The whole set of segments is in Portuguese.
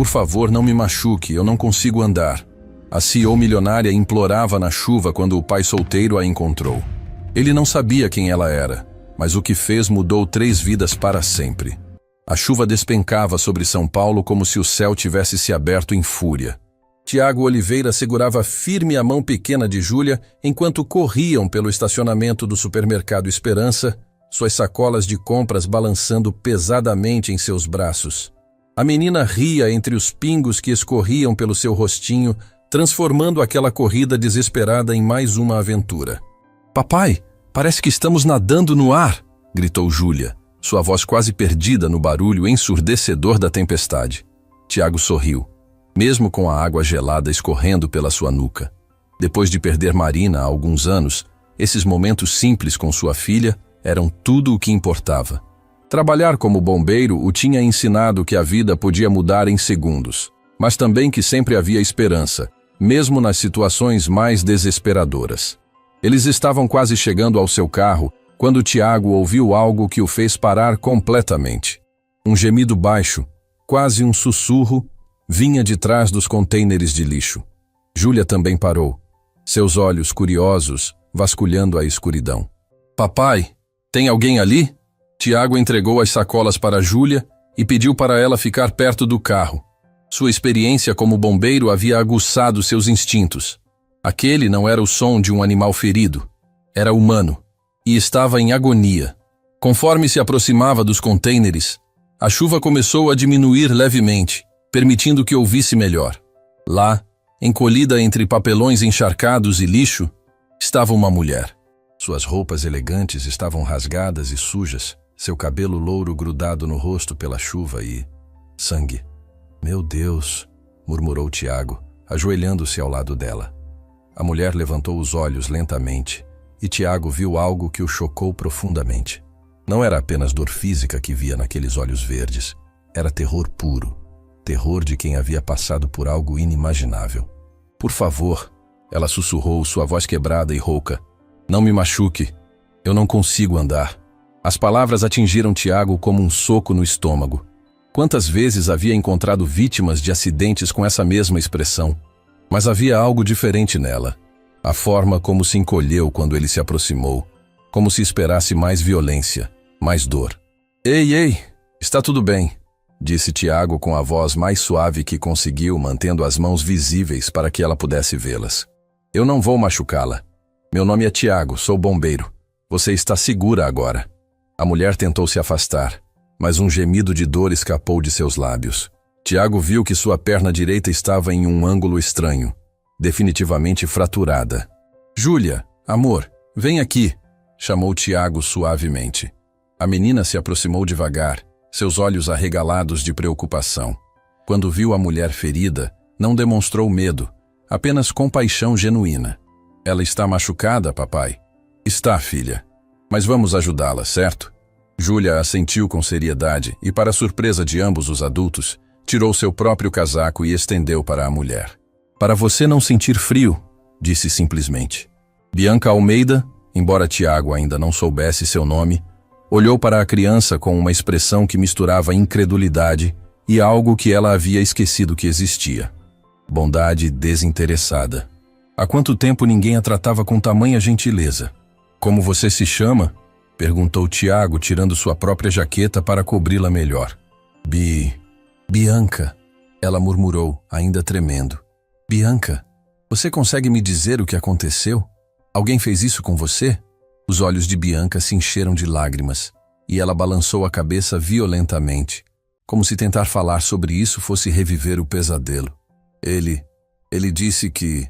Por favor, não me machuque, eu não consigo andar. A CEO milionária implorava na chuva quando o pai solteiro a encontrou. Ele não sabia quem ela era, mas o que fez mudou 3 vidas para sempre. A chuva despencava sobre São Paulo como se o céu tivesse se aberto em fúria. Tiago Oliveira segurava firme a mão pequena de Júlia enquanto corriam pelo estacionamento do supermercado Esperança, suas sacolas de compras balançando pesadamente em seus braços. A menina ria entre os pingos que escorriam pelo seu rostinho, transformando aquela corrida desesperada em mais uma aventura. "Papai, parece que estamos nadando no ar!" gritou Júlia, sua voz quase perdida no barulho ensurdecedor da tempestade. Tiago sorriu, mesmo com a água gelada escorrendo pela sua nuca. Depois de perder Marina há alguns anos, esses momentos simples com sua filha eram tudo o que importava. Trabalhar como bombeiro o tinha ensinado que a vida podia mudar em segundos, mas também que sempre havia esperança, mesmo nas situações mais desesperadoras. Eles estavam quase chegando ao seu carro quando Tiago ouviu algo que o fez parar completamente. Um gemido baixo, quase um sussurro, vinha de trás dos contêineres de lixo. Júlia também parou, seus olhos curiosos vasculhando a escuridão. "Papai, tem alguém ali?" Tiago entregou as sacolas para Júlia e pediu para ela ficar perto do carro. Sua experiência como bombeiro havia aguçado seus instintos. Aquele não era o som de um animal ferido, era humano, e estava em agonia. Conforme se aproximava dos contêineres, a chuva começou a diminuir levemente, permitindo que ouvisse melhor. Lá, encolhida entre papelões encharcados e lixo, estava uma mulher. Suas roupas elegantes estavam rasgadas e sujas, seu cabelo louro grudado no rosto pela chuva e... sangue. "Meu Deus", murmurou Tiago, ajoelhando-se ao lado dela. A mulher levantou os olhos lentamente, e Tiago viu algo que o chocou profundamente. Não era apenas dor física que via naqueles olhos verdes, era terror puro, terror de quem havia passado por algo inimaginável. "Por favor", ela sussurrou, sua voz quebrada e rouca, "não me machuque, eu não consigo andar." As palavras atingiram Tiago como um soco no estômago. Quantas vezes havia encontrado vítimas de acidentes com essa mesma expressão? Mas havia algo diferente nela. A forma como se encolheu quando ele se aproximou, como se esperasse mais violência, mais dor. Ei, está tudo bem", disse Tiago com a voz mais suave que conseguiu, mantendo as mãos visíveis para que ela pudesse vê-las. "Eu não vou machucá-la. Meu nome é Tiago, sou bombeiro. Você está segura agora." A mulher tentou se afastar, mas um gemido de dor escapou de seus lábios. Tiago viu que sua perna direita estava em um ângulo estranho, definitivamente fraturada. "Júlia, amor, vem aqui", chamou Tiago suavemente. A menina se aproximou devagar, seus olhos arregalados de preocupação. Quando viu a mulher ferida, não demonstrou medo, apenas compaixão genuína. "Ela está machucada, papai?" "Está, filha. Mas vamos ajudá-la, certo?" Júlia assentiu com seriedade e, para surpresa de ambos os adultos, tirou seu próprio casaco e estendeu para a mulher. "Para você não sentir frio", disse simplesmente. Bianca Almeida, embora Tiago ainda não soubesse seu nome, olhou para a criança com uma expressão que misturava incredulidade e algo que ela havia esquecido que existia. Bondade desinteressada. Há quanto tempo ninguém a tratava com tamanha gentileza? "Como você se chama?", perguntou Tiago, tirando sua própria jaqueta para cobri-la melhor. Bianca", ela murmurou, ainda tremendo. "Bianca, você consegue me dizer o que aconteceu? Alguém fez isso com você?" Os olhos de Bianca se encheram de lágrimas, e ela balançou a cabeça violentamente, como se tentar falar sobre isso fosse reviver o pesadelo. Ele disse que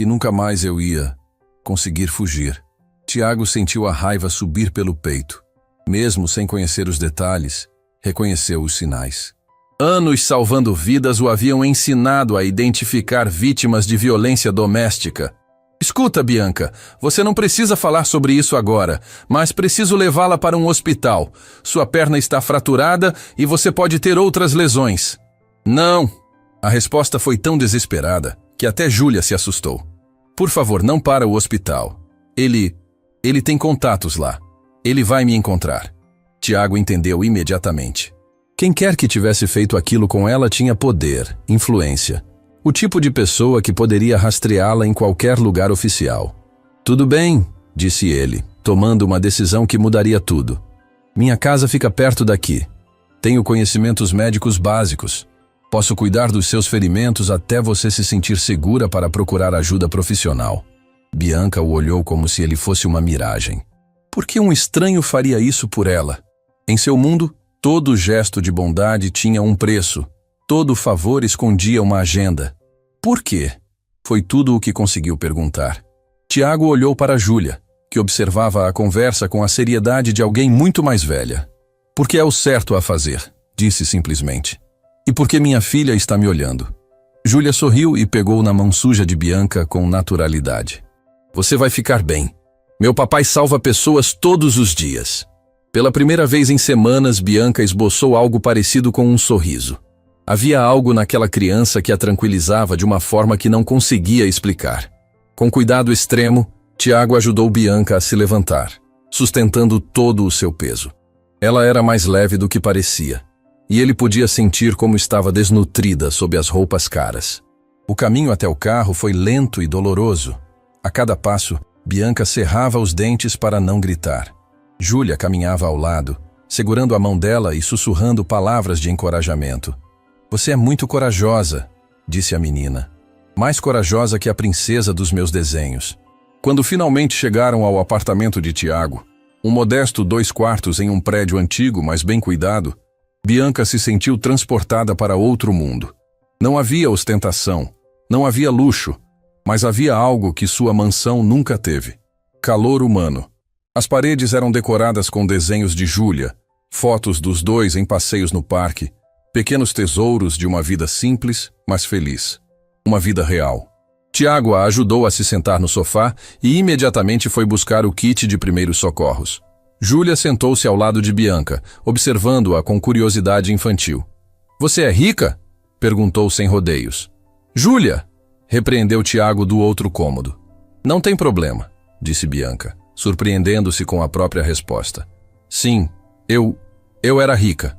nunca mais eu ia conseguir fugir." Tiago sentiu a raiva subir pelo peito. Mesmo sem conhecer os detalhes, reconheceu os sinais. Anos salvando vidas o haviam ensinado a identificar vítimas de violência doméstica. "Escuta, Bianca, você não precisa falar sobre isso agora, mas preciso levá-la para um hospital. Sua perna está fraturada e você pode ter outras lesões." "Não!" A resposta foi tão desesperada que até Júlia se assustou. "Por favor, não para o hospital. Ele tem contatos lá. Ele vai me encontrar." Tiago entendeu imediatamente. Quem quer que tivesse feito aquilo com ela tinha poder, influência. O tipo de pessoa que poderia rastreá-la em qualquer lugar oficial. Tudo bem, disse ele, tomando uma decisão que mudaria tudo. Minha casa fica perto daqui. Tenho conhecimentos médicos básicos. Posso cuidar dos seus ferimentos até você se sentir segura para procurar ajuda profissional. Bianca o olhou como se ele fosse uma miragem. Por que um estranho faria isso por ela? Em seu mundo, todo gesto de bondade tinha um preço. Todo favor escondia uma agenda. Por quê? Foi tudo o que conseguiu perguntar. Tiago olhou para Júlia, que observava a conversa com a seriedade de alguém muito mais velha. Porque é o certo a fazer, disse simplesmente. E porque minha filha está me olhando. Júlia sorriu e pegou na mão suja de Bianca com naturalidade. Você vai ficar bem. Meu papai salva pessoas todos os dias. Pela primeira vez em semanas, Bianca esboçou algo parecido com um sorriso. Havia algo naquela criança que a tranquilizava de uma forma que não conseguia explicar. Com cuidado extremo, Tiago ajudou Bianca a se levantar, sustentando todo o seu peso. Ela era mais leve do que parecia, e ele podia sentir como estava desnutrida sob as roupas caras. O caminho até o carro foi lento e doloroso. A cada passo, Bianca cerrava os dentes para não gritar. Júlia caminhava ao lado, segurando a mão dela e sussurrando palavras de encorajamento. Você é muito corajosa, disse a menina. Mais corajosa que a princesa dos meus desenhos. Quando finalmente chegaram ao apartamento de Tiago, um modesto 2 quartos em um prédio antigo, mas bem cuidado, Bianca se sentiu transportada para outro mundo. Não havia ostentação, não havia luxo, mas havia algo que sua mansão nunca teve. Calor humano. As paredes eram decoradas com desenhos de Júlia, fotos dos dois em passeios no parque, pequenos tesouros de uma vida simples, mas feliz. Uma vida real. Tiago a ajudou a se sentar no sofá e imediatamente foi buscar o kit de primeiros socorros. Júlia sentou-se ao lado de Bianca, observando-a com curiosidade infantil. Você é rica? Perguntou sem rodeios. Júlia! Repreendeu Tiago do outro cômodo. Não tem problema, disse Bianca, surpreendendo-se com a própria resposta. Sim, eu era rica.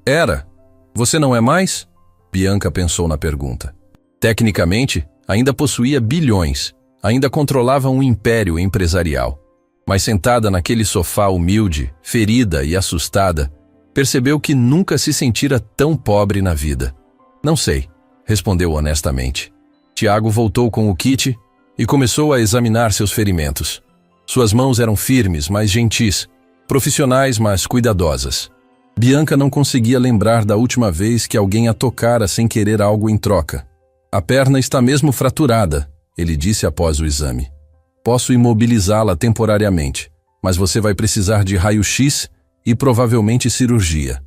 Era? Você não é mais? Bianca pensou na pergunta. Tecnicamente, ainda possuía bilhões, ainda controlava um império empresarial. Mas sentada naquele sofá humilde, ferida e assustada, percebeu que nunca se sentira tão pobre na vida. Não sei, respondeu honestamente. Tiago voltou com o kit e começou a examinar seus ferimentos. Suas mãos eram firmes, mas gentis, profissionais, mas cuidadosas. Bianca não conseguia lembrar da última vez que alguém a tocara sem querer algo em troca. A perna está mesmo fraturada, ele disse após o exame. Posso imobilizá-la temporariamente, mas você vai precisar de raio-x e provavelmente cirurgia.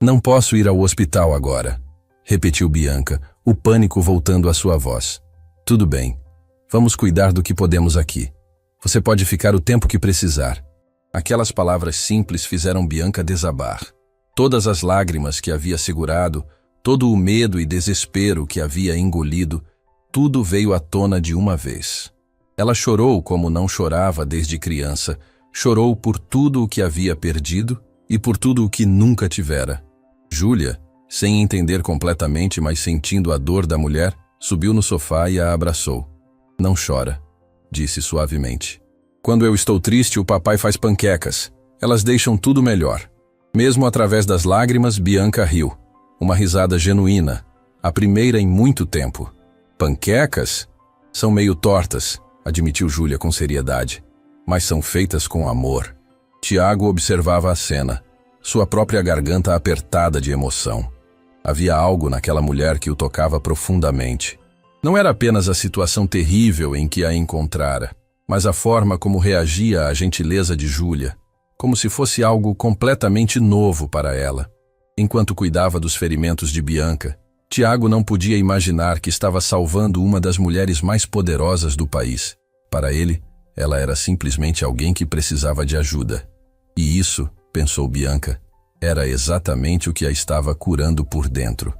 Não posso ir ao hospital agora, repetiu Bianca, o pânico voltando à sua voz. Tudo bem, vamos cuidar do que podemos aqui. Você pode ficar o tempo que precisar. Aquelas palavras simples fizeram Bianca desabar. Todas as lágrimas que havia segurado, todo o medo e desespero que havia engolido, tudo veio à tona de uma vez. Ela chorou como não chorava desde criança, chorou por tudo o que havia perdido e por tudo o que nunca tivera. Júlia, sem entender completamente, mas sentindo a dor da mulher, subiu no sofá e a abraçou. Não chora, disse suavemente. Quando eu estou triste, o papai faz panquecas. Elas deixam tudo melhor. Mesmo através das lágrimas, Bianca riu. Uma risada genuína, a primeira em muito tempo. Panquecas? São meio tortas, admitiu Júlia com seriedade. Mas são feitas com amor. Tiago observava a cena, sua própria garganta apertada de emoção. Havia algo naquela mulher que o tocava profundamente. Não era apenas a situação terrível em que a encontrara, mas a forma como reagia à gentileza de Júlia, como se fosse algo completamente novo para ela. Enquanto cuidava dos ferimentos de Bianca, Tiago não podia imaginar que estava salvando uma das mulheres mais poderosas do país. Para ele, ela era simplesmente alguém que precisava de ajuda. E isso, pensou Bianca, era exatamente o que a estava curando por dentro.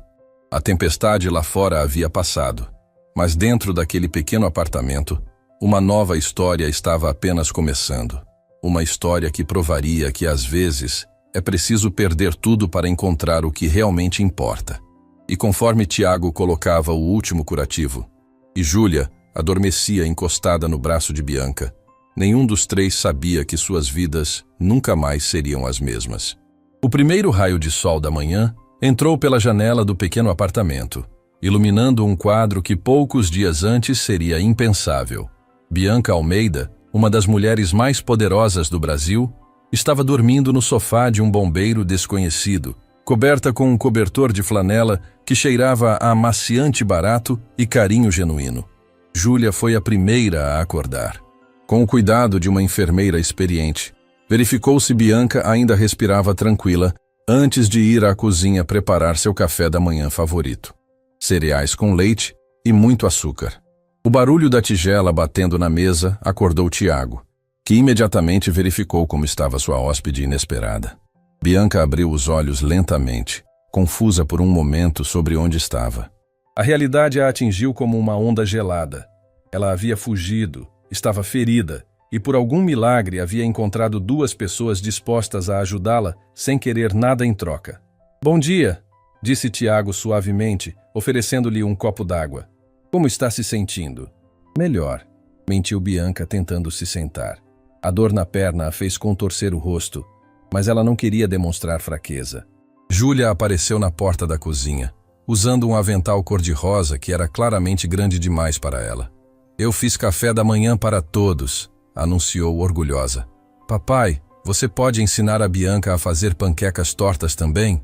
A tempestade lá fora havia passado, mas dentro daquele pequeno apartamento, uma nova história estava apenas começando. Uma história que provaria que, às vezes, É preciso perder tudo para encontrar o que realmente importa. E conforme Tiago colocava o último curativo, e Júlia adormecia encostada no braço de Bianca, nenhum dos três sabia que suas vidas nunca mais seriam as mesmas. O primeiro raio de sol da manhã entrou pela janela do pequeno apartamento, iluminando um quadro que poucos dias antes seria impensável. Bianca Almeida, uma das mulheres mais poderosas do Brasil, estava dormindo no sofá de um bombeiro desconhecido, coberta com um cobertor de flanela que cheirava a amaciante barato e carinho genuíno. Júlia foi a primeira a acordar. Com o cuidado de uma enfermeira experiente, verificou se Bianca ainda respirava tranquila antes de ir à cozinha preparar seu café da manhã favorito. Cereais com leite e muito açúcar. O barulho da tigela batendo na mesa acordou Tiago, que imediatamente verificou como estava sua hóspede inesperada. Bianca abriu os olhos lentamente, confusa por um momento sobre onde estava. A realidade a atingiu como uma onda gelada. Ela havia fugido, estava ferida, e por algum milagre havia encontrado duas pessoas dispostas a ajudá-la sem querer nada em troca. "Bom dia", disse Tiago suavemente, oferecendo-lhe um copo d'água. "Como está se sentindo?" "Melhor", mentiu Bianca tentando se sentar. A dor na perna a fez contorcer o rosto, mas ela não queria demonstrar fraqueza. Júlia apareceu na porta da cozinha, usando um avental cor-de-rosa que era claramente grande demais para ela. "Eu fiz café da manhã para todos", anunciou orgulhosa. "Papai, você pode ensinar a Bianca a fazer panquecas tortas também?"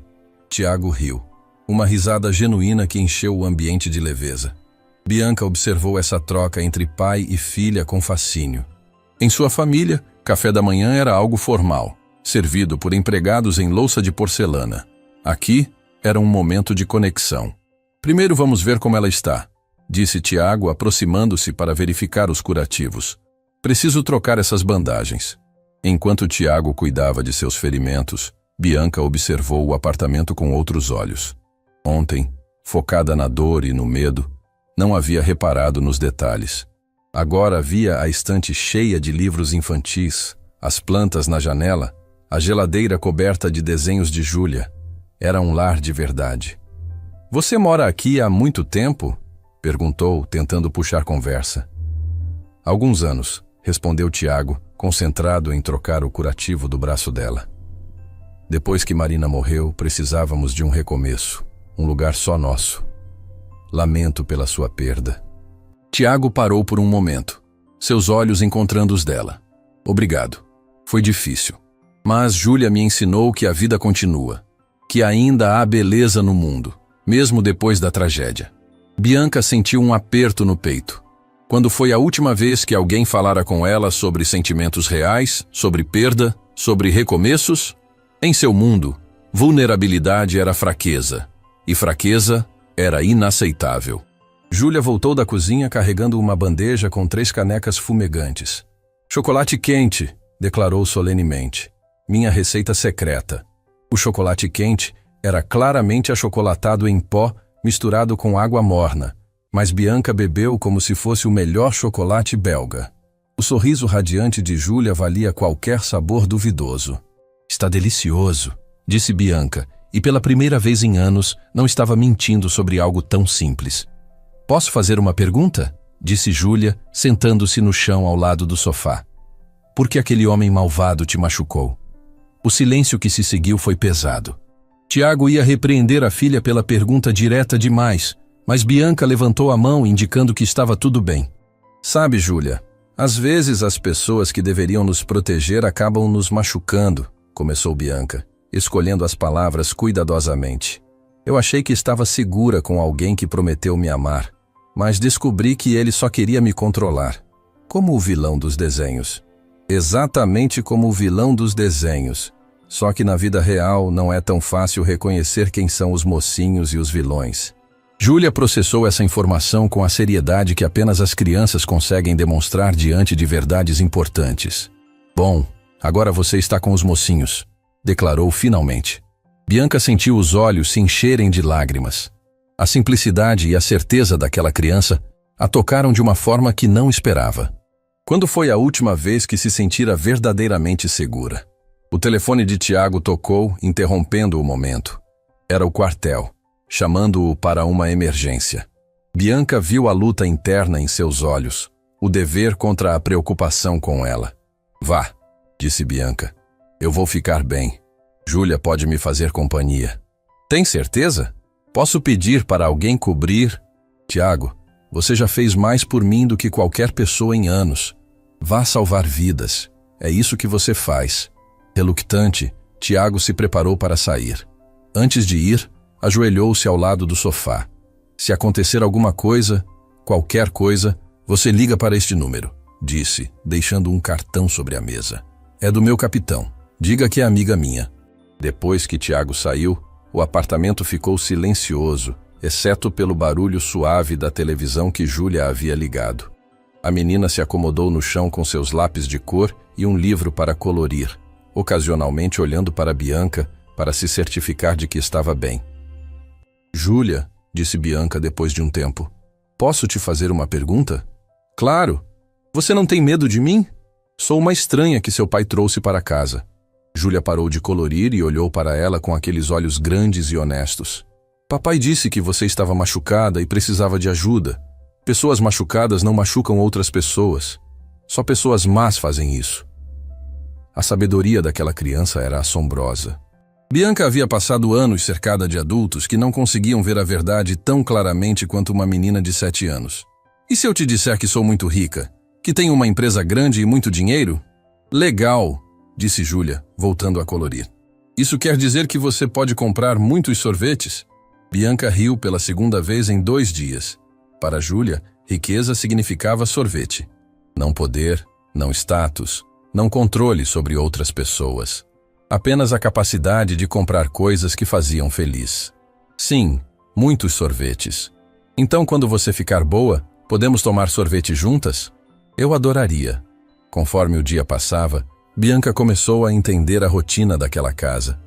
Tiago riu. Uma risada genuína que encheu o ambiente de leveza. Bianca observou essa troca entre pai e filha com fascínio. Em sua família, café da manhã era algo formal, servido por empregados em louça de porcelana. Aqui, era um momento de conexão. "Primeiro vamos ver como ela está", disse Tiago, aproximando-se para verificar os curativos. "Preciso trocar essas bandagens." Enquanto Tiago cuidava de seus ferimentos, Bianca observou o apartamento com outros olhos. Ontem, focada na dor e no medo, não havia reparado nos detalhes. Agora via a estante cheia de livros infantis, as plantas na janela, a geladeira coberta de desenhos de Júlia. Era um lar de verdade. "Você mora aqui há muito tempo?" perguntou, tentando puxar conversa. "Alguns anos", respondeu Tiago, concentrado em trocar o curativo do braço dela. "Depois que Marina morreu, precisávamos de um recomeço, um lugar só nosso. Lamento pela sua perda." Tiago parou por um momento, seus olhos encontrando os dela. "Obrigado. Foi difícil. Mas Júlia me ensinou que a vida continua, que ainda há beleza no mundo, mesmo depois da tragédia." Bianca sentiu um aperto no peito. Quando foi a última vez que alguém falara com ela sobre sentimentos reais, sobre perda, sobre recomeços? Em seu mundo, vulnerabilidade era fraqueza, e fraqueza era inaceitável. Júlia voltou da cozinha carregando uma bandeja com 3 canecas fumegantes. "Chocolate quente", declarou solenemente. "Minha receita secreta." O chocolate quente era claramente achocolatado em pó misturado com água morna, mas Bianca bebeu como se fosse o melhor chocolate belga. O sorriso radiante de Júlia valia qualquer sabor duvidoso. "Está delicioso", disse Bianca, e pela primeira vez em anos não estava mentindo sobre algo tão simples. "Posso fazer uma pergunta?", disse Júlia, sentando-se no chão ao lado do sofá. "Por que aquele homem malvado te machucou?" O silêncio que se seguiu foi pesado. Tiago ia repreender a filha pela pergunta direta demais, mas Bianca levantou a mão indicando que estava tudo bem. "Sabe, Júlia, às vezes as pessoas que deveriam nos proteger acabam nos machucando", começou Bianca, escolhendo as palavras cuidadosamente. "Eu achei que estava segura com alguém que prometeu me amar, mas descobri que ele só queria me controlar. Como o vilão dos desenhos." "Exatamente como o vilão dos desenhos. Só que na vida real não é tão fácil reconhecer quem são os mocinhos e os vilões." Júlia processou essa informação com a seriedade que apenas as crianças conseguem demonstrar diante de verdades importantes. "Bom, agora você está com os mocinhos", declarou finalmente. Bianca sentiu os olhos se encherem de lágrimas. A simplicidade e a certeza daquela criança a tocaram de uma forma que não esperava. Quando foi a última vez que se sentira verdadeiramente segura? O telefone de Tiago tocou, interrompendo o momento. Era o quartel, chamando-o para uma emergência. Bianca viu a luta interna em seus olhos, o dever contra a preocupação com ela. Vá, disse Bianca. Eu vou ficar bem. Júlia pode me fazer companhia. Tem certeza? Posso pedir para alguém cobrir? Tiago, você já fez mais por mim do que qualquer pessoa em anos. Vá salvar vidas. É isso que você faz. Reluctante, Tiago se preparou para sair. Antes de ir, ajoelhou-se ao lado do sofá. Se acontecer alguma coisa, qualquer coisa, você liga para este número, disse, deixando um cartão sobre a mesa. É do meu capitão. Diga que é amiga minha. Depois que Tiago saiu, o apartamento ficou silencioso, exceto pelo barulho suave da televisão que Júlia havia ligado. A menina se acomodou no chão com seus lápis de cor e um livro para colorir, ocasionalmente olhando para Bianca para se certificar de que estava bem. Júlia, disse Bianca depois de um tempo, posso te fazer uma pergunta? Claro. Você não tem medo de mim? Sou uma estranha que seu pai trouxe para casa. Júlia parou de colorir e olhou para ela com aqueles olhos grandes e honestos. Papai disse que você estava machucada e precisava de ajuda. Pessoas machucadas não machucam outras pessoas. Só pessoas más fazem isso. A sabedoria daquela criança era assombrosa. Bianca havia passado anos cercada de adultos que não conseguiam ver a verdade tão claramente quanto uma menina de 7 anos. E se eu te disser que sou muito rica? Que tenho uma empresa grande e muito dinheiro? Legal, disse Júlia, voltando a colorir. Isso quer dizer que você pode comprar muitos sorvetes? Bianca riu pela segunda vez em 2 dias. Para Júlia, riqueza significava sorvete. Não poder, não status, não controle sobre outras pessoas. Apenas a capacidade de comprar coisas que faziam feliz. Sim, muitos sorvetes. Então, quando você ficar boa, podemos tomar sorvete juntas? Eu adoraria. Conforme o dia passava, Bianca começou a entender a rotina daquela casa.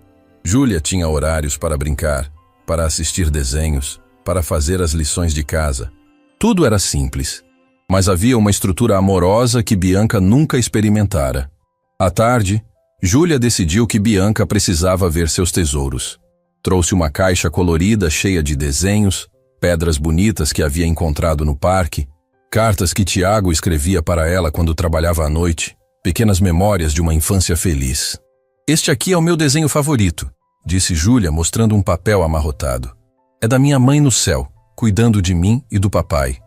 Júlia tinha horários para brincar, para assistir desenhos, para fazer as lições de casa. Tudo era simples, mas havia uma estrutura amorosa que Bianca nunca experimentara. À tarde, Júlia decidiu que Bianca precisava ver seus tesouros. Trouxe uma caixa colorida cheia de desenhos, pedras bonitas que havia encontrado no parque, cartas que Tiago escrevia para ela quando trabalhava à noite, pequenas memórias de uma infância feliz. Este aqui é o meu desenho favorito, disse Júlia mostrando um papel amarrotado. É da minha mãe no céu, cuidando de mim e do papai.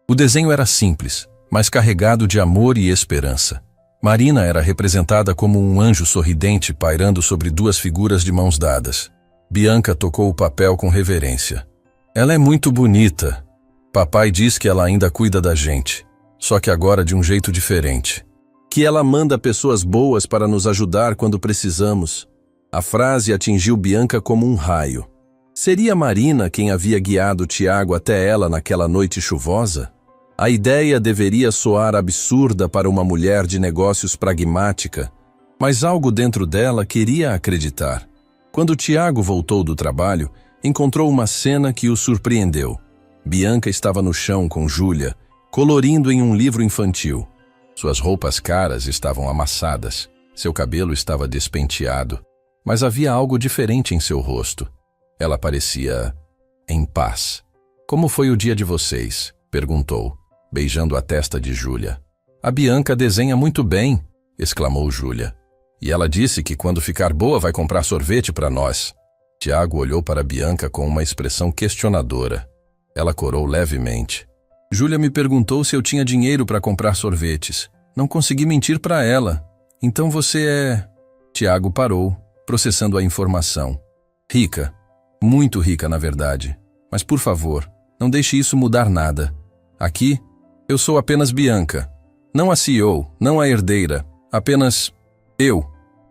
O desenho era simples, mas carregado de amor e esperança. Marina era representada como um anjo sorridente pairando sobre 2 figuras de mãos dadas. Bianca tocou o papel com reverência. Ela é muito bonita. Papai diz que ela ainda cuida da gente, só que agora de um jeito diferente. Que ela manda pessoas boas para nos ajudar quando precisamos. A frase atingiu Bianca como um raio. Seria Marina quem havia guiado Tiago até ela naquela noite chuvosa? A ideia deveria soar absurda para uma mulher de negócios pragmática, mas algo dentro dela queria acreditar. Quando Tiago voltou do trabalho, encontrou uma cena que o surpreendeu. Bianca estava no chão com Júlia, colorindo em um livro infantil. Suas roupas caras estavam amassadas, seu cabelo estava despenteado, mas havia algo diferente em seu rosto. Ela parecia em paz. Como foi o dia de vocês? Perguntou, beijando a testa de Júlia. A Bianca desenha muito bem, exclamou Júlia. E ela disse que quando ficar boa vai comprar sorvete para nós. Tiago olhou para Bianca com uma expressão questionadora. Ela corou levemente. Júlia me perguntou se eu tinha dinheiro para comprar sorvetes. Não consegui mentir para ela. Então você é... Tiago parou, processando a informação. Rica. Muito rica, na verdade. Mas por favor, não deixe isso mudar nada. Aqui, eu sou apenas Bianca. Não a CEO, não a herdeira. Apenas eu.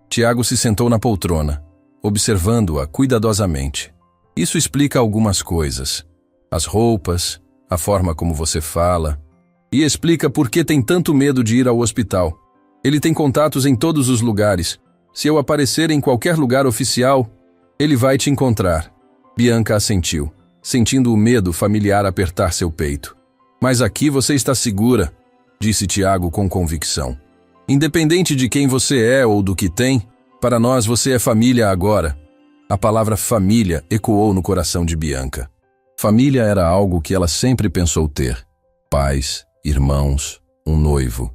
Tiago se sentou na poltrona, observando-a cuidadosamente. Isso explica algumas coisas. As roupas, a forma como você fala. E explica por que tem tanto medo de ir ao hospital. Ele tem contatos em todos os lugares. Se eu aparecer em qualquer lugar oficial, ele vai te encontrar. Bianca assentiu, sentindo o medo familiar apertar seu peito. Mas aqui você está segura, disse Tiago com convicção. Independente de quem você é ou do que tem, Para nós você é família agora. A palavra família ecoou no coração de Bianca. Família era algo que ela sempre pensou ter. Pais, irmãos, um noivo.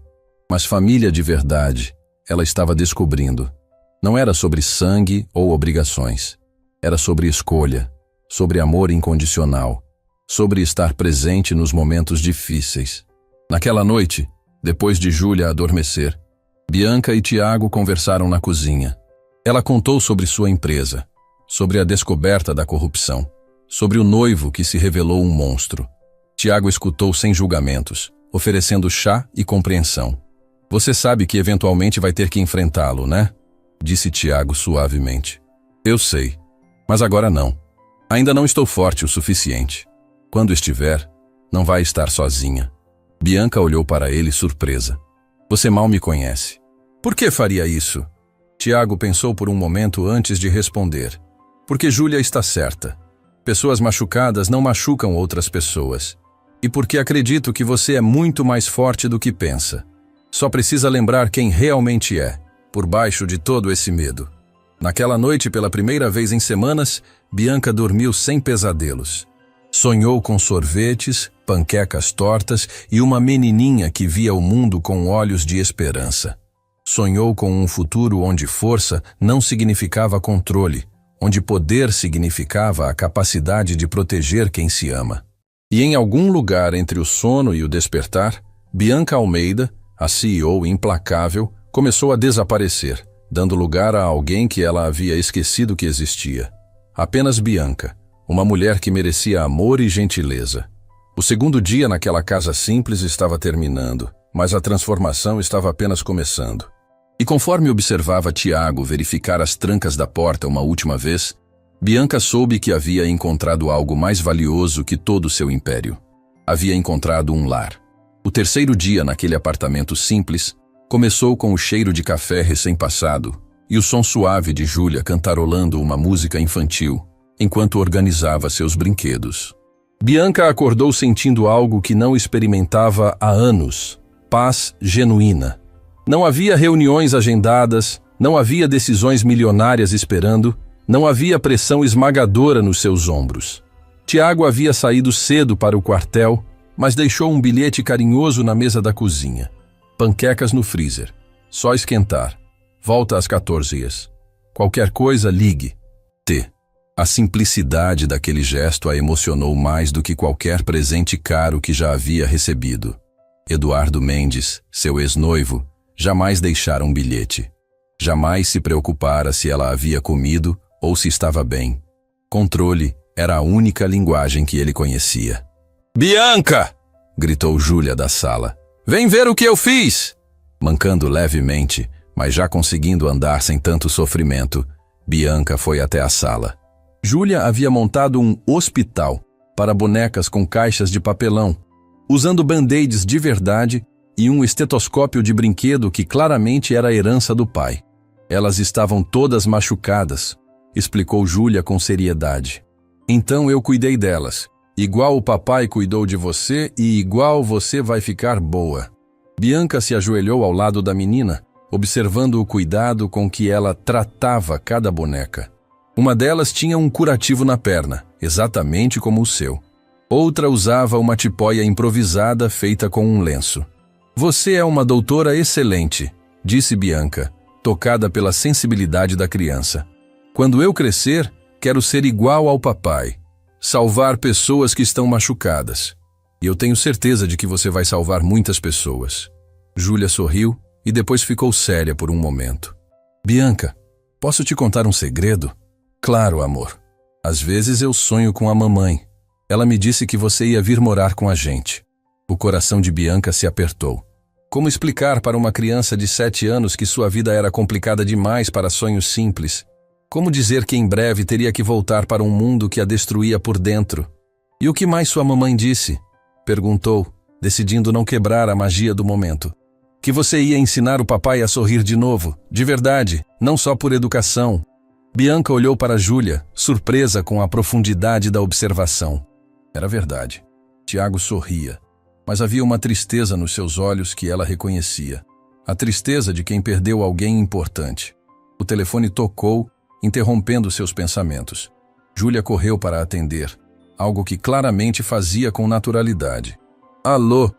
Mas família de verdade, ela estava descobrindo. Não era sobre sangue ou obrigações. Era sobre escolha, sobre amor incondicional, sobre estar presente nos momentos difíceis. Naquela noite, depois de Júlia adormecer, Bianca e Tiago conversaram na cozinha. Ela contou sobre sua empresa, sobre a descoberta da corrupção, sobre o noivo que se revelou um monstro. Tiago escutou sem julgamentos, oferecendo chá e compreensão. Você sabe que eventualmente vai ter que enfrentá-lo, né? Disse Tiago suavemente. Eu sei, mas agora não. Ainda não estou forte o suficiente. Quando estiver, não vai estar sozinha. Bianca olhou para ele surpresa. Você mal me conhece. Por que faria isso? Tiago pensou por um momento antes de responder. Porque Júlia está certa. Pessoas machucadas não machucam outras pessoas. E porque acredito que você é muito mais forte do que pensa. Só precisa lembrar quem realmente é, por baixo de todo esse medo. Naquela noite, pela primeira vez em semanas, Bianca dormiu sem pesadelos. Sonhou com sorvetes, panquecas tortas e uma menininha que via o mundo com olhos de esperança. Sonhou com um futuro onde força não significava controle, onde poder significava a capacidade de proteger quem se ama. E em algum lugar entre o sono e o despertar, Bianca Almeida, a CEO implacável, começou a desaparecer, dando lugar a alguém que ela havia esquecido que existia. Apenas Bianca, uma mulher que merecia amor e gentileza. O segundo dia naquela casa simples estava terminando, mas a transformação estava apenas começando. E conforme observava Tiago verificar as trancas da porta uma última vez, Bianca soube que havia encontrado algo mais valioso que todo o seu império. Havia encontrado um lar. O terceiro dia naquele apartamento simples começou com o cheiro de café recém-passado e o som suave de Júlia cantarolando uma música infantil enquanto organizava seus brinquedos. Bianca acordou sentindo algo que não experimentava há anos: paz genuína. Não havia reuniões agendadas, não havia decisões milionárias esperando, não havia pressão esmagadora nos seus ombros. Tiago havia saído cedo para o quartel, mas deixou um bilhete carinhoso na mesa da cozinha. Panquecas no freezer. Só esquentar. Volta às 14h. Qualquer coisa, ligue. T. A simplicidade daquele gesto a emocionou mais do que qualquer presente caro que já havia recebido. Eduardo Mendes, seu ex-noivo, jamais deixara um bilhete. Jamais se preocupara se ela havia comido ou se estava bem. Controle era a única linguagem que ele conhecia. «Bianca!» gritou Júlia da sala. «Vem ver o que eu fiz!» Mancando levemente, mas já conseguindo andar sem tanto sofrimento, Bianca foi até a sala. Júlia havia montado um hospital para bonecas com caixas de papelão, usando band-aids de verdade e um estetoscópio de brinquedo que claramente era a herança do pai. Elas estavam todas machucadas, explicou Júlia com seriedade. Então eu cuidei delas. Igual o papai cuidou de você e igual você vai ficar boa. Bianca se ajoelhou ao lado da menina, observando o cuidado com que ela tratava cada boneca. Uma delas tinha um curativo na perna, exatamente como o seu. Outra usava uma tipóia improvisada feita com um lenço. Você é uma doutora excelente, disse Bianca, tocada pela sensibilidade da criança. Quando eu crescer, quero ser igual ao papai. Salvar pessoas que estão machucadas. E eu tenho certeza de que você vai salvar muitas pessoas. Júlia sorriu e depois ficou séria por um momento. Bianca, posso te contar um segredo? Claro, amor. Às vezes eu sonho com a mamãe. Ela me disse que você ia vir morar com a gente. O coração de Bianca se apertou. Como explicar para uma criança de 7 anos que sua vida era complicada demais para sonhos simples? Como dizer que em breve teria que voltar para um mundo que a destruía por dentro? E o que mais sua mamãe disse? Perguntou, decidindo não quebrar a magia do momento. Que você ia ensinar o papai a sorrir de novo, de verdade, não só por educação. Bianca olhou para Júlia, surpresa com a profundidade da observação. Era verdade. Tiago sorria, mas havia uma tristeza nos seus olhos que ela reconhecia. A tristeza de quem perdeu alguém importante. O telefone tocou, interrompendo seus pensamentos. Júlia correu para atender, algo que claramente fazia com naturalidade. Alô,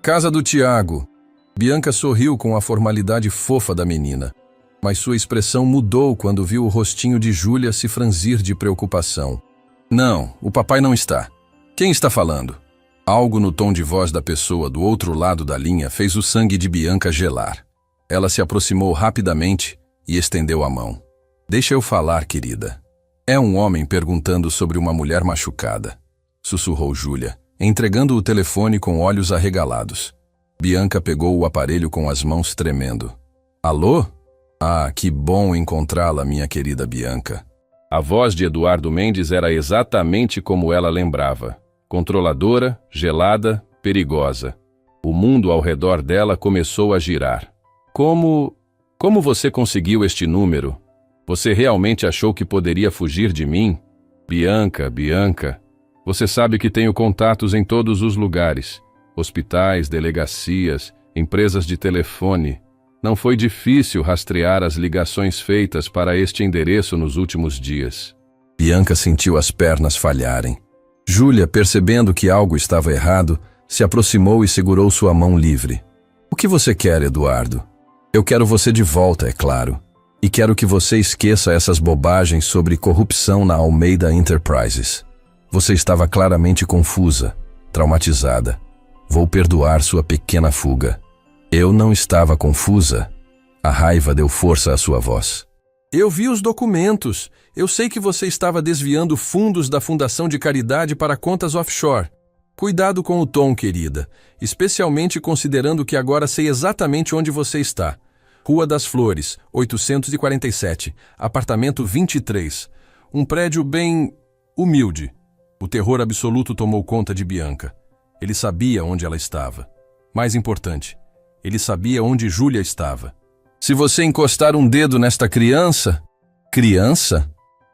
casa do Tiago. Bianca sorriu com a formalidade fofa da menina, mas sua expressão mudou quando viu o rostinho de Júlia se franzir de preocupação. Não, o papai não está. Quem está falando? Algo no tom de voz da pessoa do outro lado da linha fez o sangue de Bianca gelar. Ela se aproximou rapidamente e estendeu a mão. Deixa eu falar, querida. É um homem perguntando sobre uma mulher machucada, sussurrou Júlia, entregando o telefone com olhos arregalados. Bianca pegou o aparelho com as mãos tremendo. Alô? Ah, que bom encontrá-la, minha querida Bianca. A voz de Eduardo Mendes era exatamente como ela lembrava. Controladora, gelada, perigosa. O mundo ao redor dela começou a girar. Como você conseguiu este número? Você realmente achou que poderia fugir de mim? Bianca, você sabe que tenho contatos em todos os lugares. Hospitais, delegacias, empresas de telefone. Não foi difícil rastrear as ligações feitas para este endereço nos últimos dias. Bianca sentiu as pernas falharem. Júlia, percebendo que algo estava errado, se aproximou e segurou sua mão livre. O que você quer, Eduardo? Eu quero você de volta, é claro. E quero que você esqueça essas bobagens sobre corrupção na Almeida Enterprises. Você estava claramente confusa, traumatizada. Vou perdoar sua pequena fuga. Eu não estava confusa. A raiva deu força à sua voz. Eu vi os documentos. Eu sei que você estava desviando fundos da Fundação de Caridade para contas offshore. Cuidado com o tom, querida, especialmente considerando que agora sei exatamente onde você está. Rua das Flores, 847, apartamento 23. Um prédio bem humilde. O terror absoluto tomou conta de Bianca. Ele sabia onde ela estava. Mais importante, ele sabia onde Júlia estava. Se você encostar um dedo nesta criança... Criança?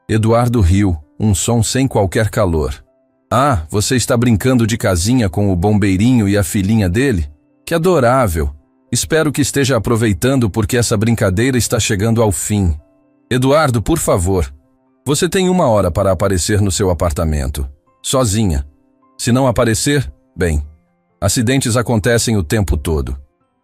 Eduardo riu, um som sem qualquer calor. Ah, você está brincando de casinha com o bombeirinho e a filhinha dele? Que adorável! Espero que esteja aproveitando porque essa brincadeira está chegando ao fim. Eduardo, por favor. Você tem 1 hora para aparecer no seu apartamento. Sozinha. Se não aparecer, bem, acidentes acontecem o tempo todo.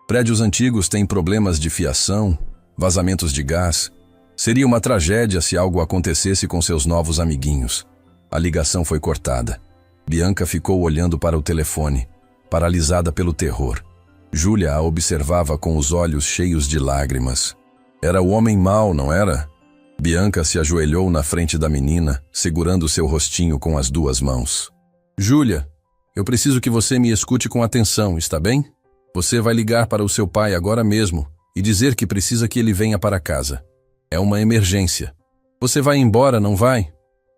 Prédios antigos têm problemas de fiação, vazamentos de gás. Seria uma tragédia se algo acontecesse com seus novos amiguinhos. A ligação foi cortada. Bianca ficou olhando para o telefone, paralisada pelo terror. Júlia a observava com os olhos cheios de lágrimas. Era o homem mau, não era? Bianca se ajoelhou na frente da menina, segurando seu rostinho com as 2 mãos. Júlia, eu preciso que você me escute com atenção, está bem? Você vai ligar para o seu pai agora mesmo e dizer que precisa que ele venha para casa. É uma emergência. Você vai embora, não vai?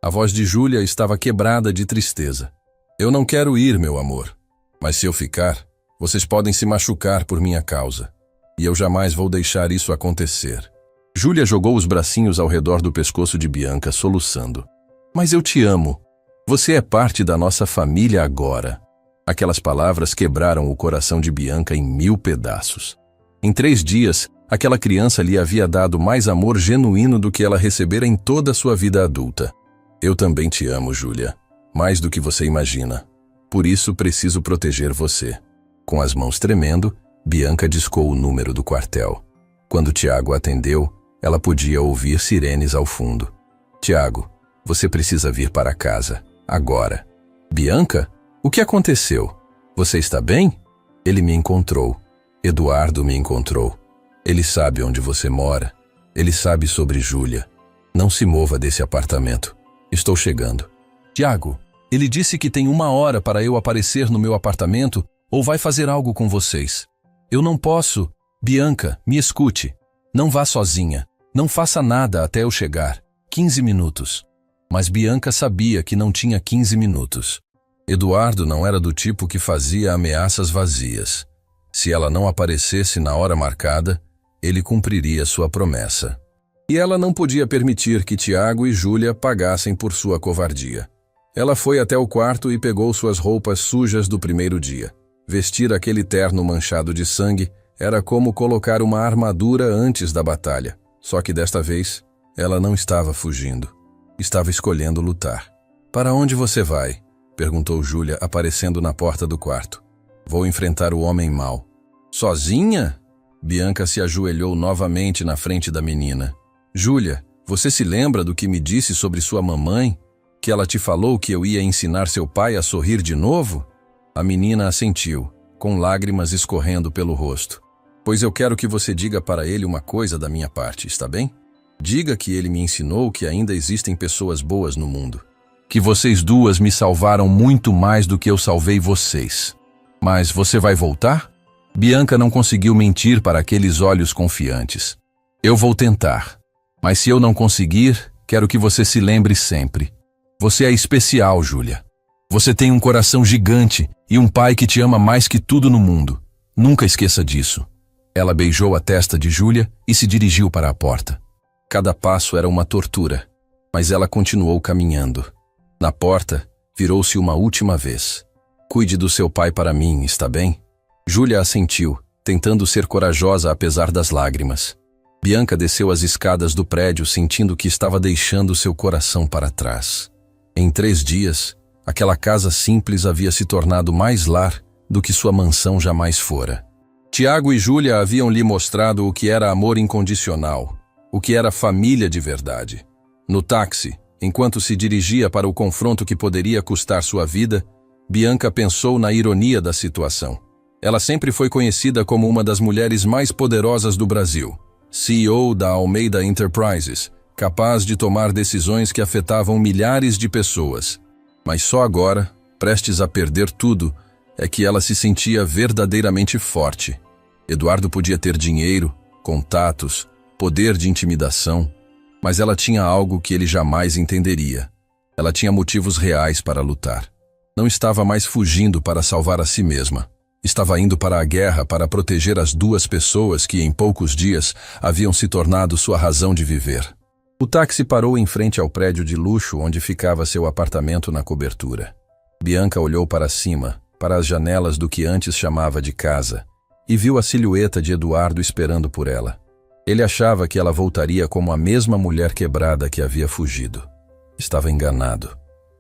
A voz de Júlia estava quebrada de tristeza. Eu não quero ir, meu amor. Mas se eu ficar, vocês podem se machucar por minha causa. E eu jamais vou deixar isso acontecer. Júlia jogou os bracinhos ao redor do pescoço de Bianca, soluçando. Mas eu te amo. Você é parte da nossa família agora. Aquelas palavras quebraram o coração de Bianca em 1000 pedaços. Em 3 dias, aquela criança lhe havia dado mais amor genuíno do que ela recebera em toda a sua vida adulta. Eu também te amo, Júlia. Mais do que você imagina. Por isso preciso proteger você. Com as mãos tremendo, Bianca discou o número do quartel. Quando Tiago atendeu, ela podia ouvir sirenes ao fundo. Tiago, você precisa vir para casa. Agora. Bianca? O que aconteceu? Você está bem? Ele me encontrou. Eduardo me encontrou. Ele sabe onde você mora. Ele sabe sobre Júlia. Não se mova desse apartamento. Estou chegando. Tiago, ele disse que tem 1 hora para eu aparecer no meu apartamento ou vai fazer algo com vocês. Eu não posso. Bianca, me escute. Não vá sozinha. Não faça nada até eu chegar. 15 minutos. Mas Bianca sabia que não tinha 15 minutos. Eduardo não era do tipo que fazia ameaças vazias. Se ela não aparecesse na hora marcada, ele cumpriria sua promessa. E ela não podia permitir que Tiago e Júlia pagassem por sua covardia. Ela foi até o quarto e pegou suas roupas sujas do primeiro dia. Vestir aquele terno manchado de sangue era como colocar uma armadura antes da batalha. Só que desta vez, ela não estava fugindo. Estava escolhendo lutar. Para onde você vai? Perguntou Júlia, aparecendo na porta do quarto. Vou enfrentar o homem mau. Sozinha? Bianca se ajoelhou novamente na frente da menina. Júlia, você se lembra do que me disse sobre sua mamãe? Que ela te falou que eu ia ensinar seu pai a sorrir de novo? A menina assentiu, com lágrimas escorrendo pelo rosto. Pois eu quero que você diga para ele uma coisa da minha parte, está bem? Diga que ele me ensinou que ainda existem pessoas boas no mundo. Que vocês duas me salvaram muito mais do que eu salvei vocês. Mas você vai voltar? Bianca não conseguiu mentir para aqueles olhos confiantes. Eu vou tentar. Mas se eu não conseguir, quero que você se lembre sempre. Você é especial, Júlia. Você tem um coração gigante e um pai que te ama mais que tudo no mundo. Nunca esqueça disso. Ela beijou a testa de Júlia e se dirigiu para a porta. Cada passo era uma tortura, mas ela continuou caminhando. Na porta, virou-se uma última vez. Cuide do seu pai para mim, está bem? Júlia assentiu, tentando ser corajosa apesar das lágrimas. Bianca desceu as escadas do prédio sentindo que estava deixando seu coração para trás. Em 3 dias, aquela casa simples havia se tornado mais lar do que sua mansão jamais fora. Tiago e Júlia haviam lhe mostrado o que era amor incondicional, o que era família de verdade. No táxi, enquanto se dirigia para o confronto que poderia custar sua vida, Bianca pensou na ironia da situação. Ela sempre foi conhecida como uma das mulheres mais poderosas do Brasil, CEO da Almeida Enterprises, capaz de tomar decisões que afetavam milhares de pessoas. Mas só agora, prestes a perder tudo, é que ela se sentia verdadeiramente forte. Eduardo podia ter dinheiro, contatos, poder de intimidação, mas ela tinha algo que ele jamais entenderia. Ela tinha motivos reais para lutar. Não estava mais fugindo para salvar a si mesma. Estava indo para a guerra para proteger as 2 pessoas que em poucos dias haviam se tornado sua razão de viver. O táxi parou em frente ao prédio de luxo onde ficava seu apartamento na cobertura. Bianca olhou para cima, para as janelas do que antes chamava de casa, e viu a silhueta de Eduardo esperando por ela. Ele achava que ela voltaria como a mesma mulher quebrada que havia fugido. Estava enganado.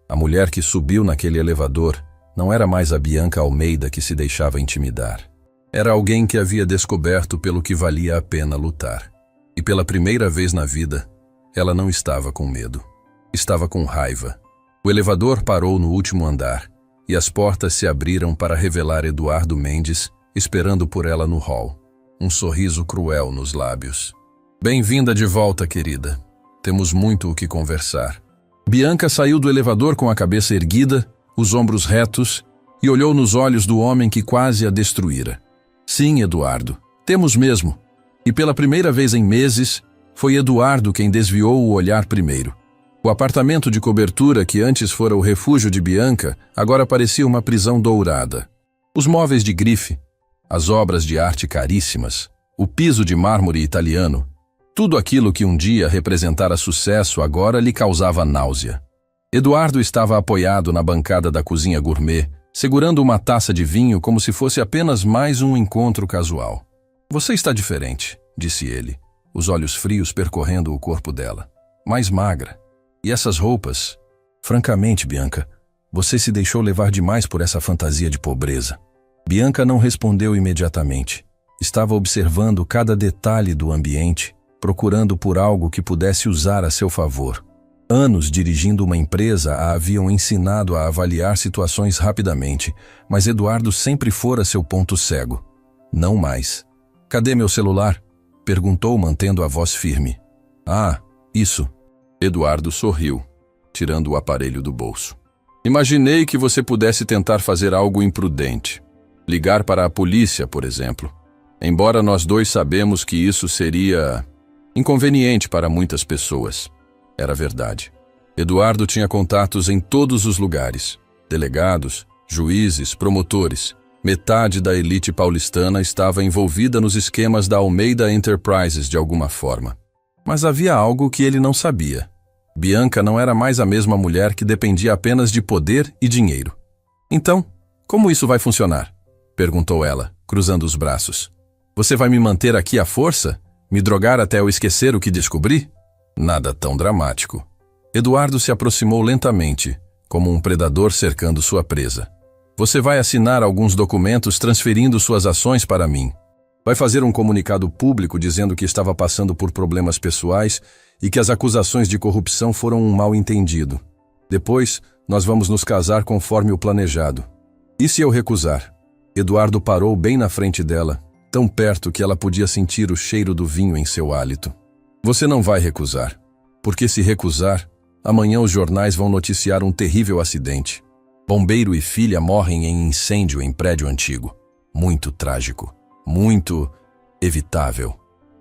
A mulher que subiu naquele elevador não era mais a Bianca Almeida que se deixava intimidar. Era alguém que havia descoberto pelo que valia a pena lutar. E pela primeira vez na vida, ela não estava com medo. Estava com raiva. O elevador parou no último andar e as portas se abriram para revelar Eduardo Mendes esperando por ela no hall. Um sorriso cruel nos lábios. Bem-vinda de volta, querida. Temos muito o que conversar. Bianca saiu do elevador com a cabeça erguida, os ombros retos, e olhou nos olhos do homem que quase a destruíra. Sim, Eduardo, temos mesmo. E pela primeira vez em meses, foi Eduardo quem desviou o olhar primeiro. O apartamento de cobertura que antes fora o refúgio de Bianca, agora parecia uma prisão dourada. Os móveis de grife, as obras de arte caríssimas, o piso de mármore italiano, tudo aquilo que um dia representara sucesso agora lhe causava náusea. Eduardo estava apoiado na bancada da cozinha gourmet, segurando uma taça de vinho como se fosse apenas mais um encontro casual. Você está diferente, disse ele, os olhos frios percorrendo o corpo dela. Mais magra. E essas roupas? Francamente, Bianca, você se deixou levar demais por essa fantasia de pobreza. Bianca não respondeu imediatamente. Estava observando cada detalhe do ambiente, procurando por algo que pudesse usar a seu favor. Anos dirigindo uma empresa a haviam ensinado a avaliar situações rapidamente, mas Eduardo sempre fora seu ponto cego. Não mais. Cadê meu celular? Perguntou, mantendo a voz firme. Ah, isso. Eduardo sorriu, tirando o aparelho do bolso. Imaginei que você pudesse tentar fazer algo imprudente. Ligar para a polícia, por exemplo. Embora nós dois sabemos que isso seria inconveniente para muitas pessoas. Era verdade. Eduardo tinha contatos em todos os lugares. Delegados, juízes, promotores. Metade da elite paulistana estava envolvida nos esquemas da Almeida Enterprises de alguma forma. Mas havia algo que ele não sabia. Bianca não era mais a mesma mulher que dependia apenas de poder e dinheiro. Então, como isso vai funcionar? Perguntou ela, cruzando os braços. Você vai me manter aqui à força? Me drogar até eu esquecer o que descobri? Nada tão dramático. Eduardo se aproximou lentamente, como um predador cercando sua presa. Você vai assinar alguns documentos transferindo suas ações para mim. Vai fazer um comunicado público dizendo que estava passando por problemas pessoais e que as acusações de corrupção foram um mal-entendido. Depois, nós vamos nos casar conforme o planejado. E se eu recusar? Eduardo parou bem na frente dela, tão perto que ela podia sentir o cheiro do vinho em seu hálito. Você não vai recusar, porque se recusar, amanhã os jornais vão noticiar um terrível acidente. Bombeiro e filha morrem em incêndio em prédio antigo. Muito trágico. Muito evitável.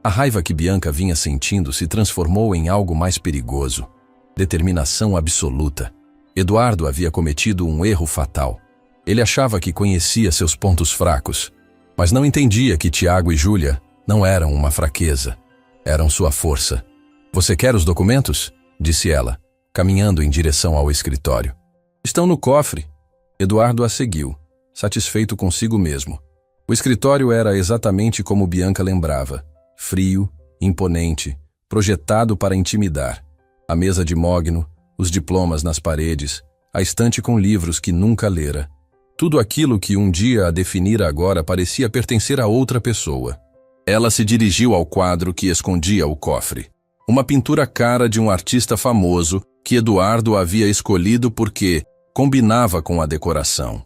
A raiva que Bianca vinha sentindo se transformou em algo mais perigoso. Determinação absoluta. Eduardo havia cometido um erro fatal. Ele achava que conhecia seus pontos fracos, mas não entendia que Tiago e Júlia não eram uma fraqueza. Eram sua força. Você quer os documentos? Disse ela, caminhando em direção ao escritório. Estão no cofre. Eduardo a seguiu, satisfeito consigo mesmo. O escritório era exatamente como Bianca lembrava. Frio, imponente, projetado para intimidar. A mesa de mogno, os diplomas nas paredes, a estante com livros que nunca lera. Tudo aquilo que um dia a definira agora parecia pertencer a outra pessoa. Ela se dirigiu ao quadro que escondia o cofre. Uma pintura cara de um artista famoso que Eduardo havia escolhido porque combinava com a decoração.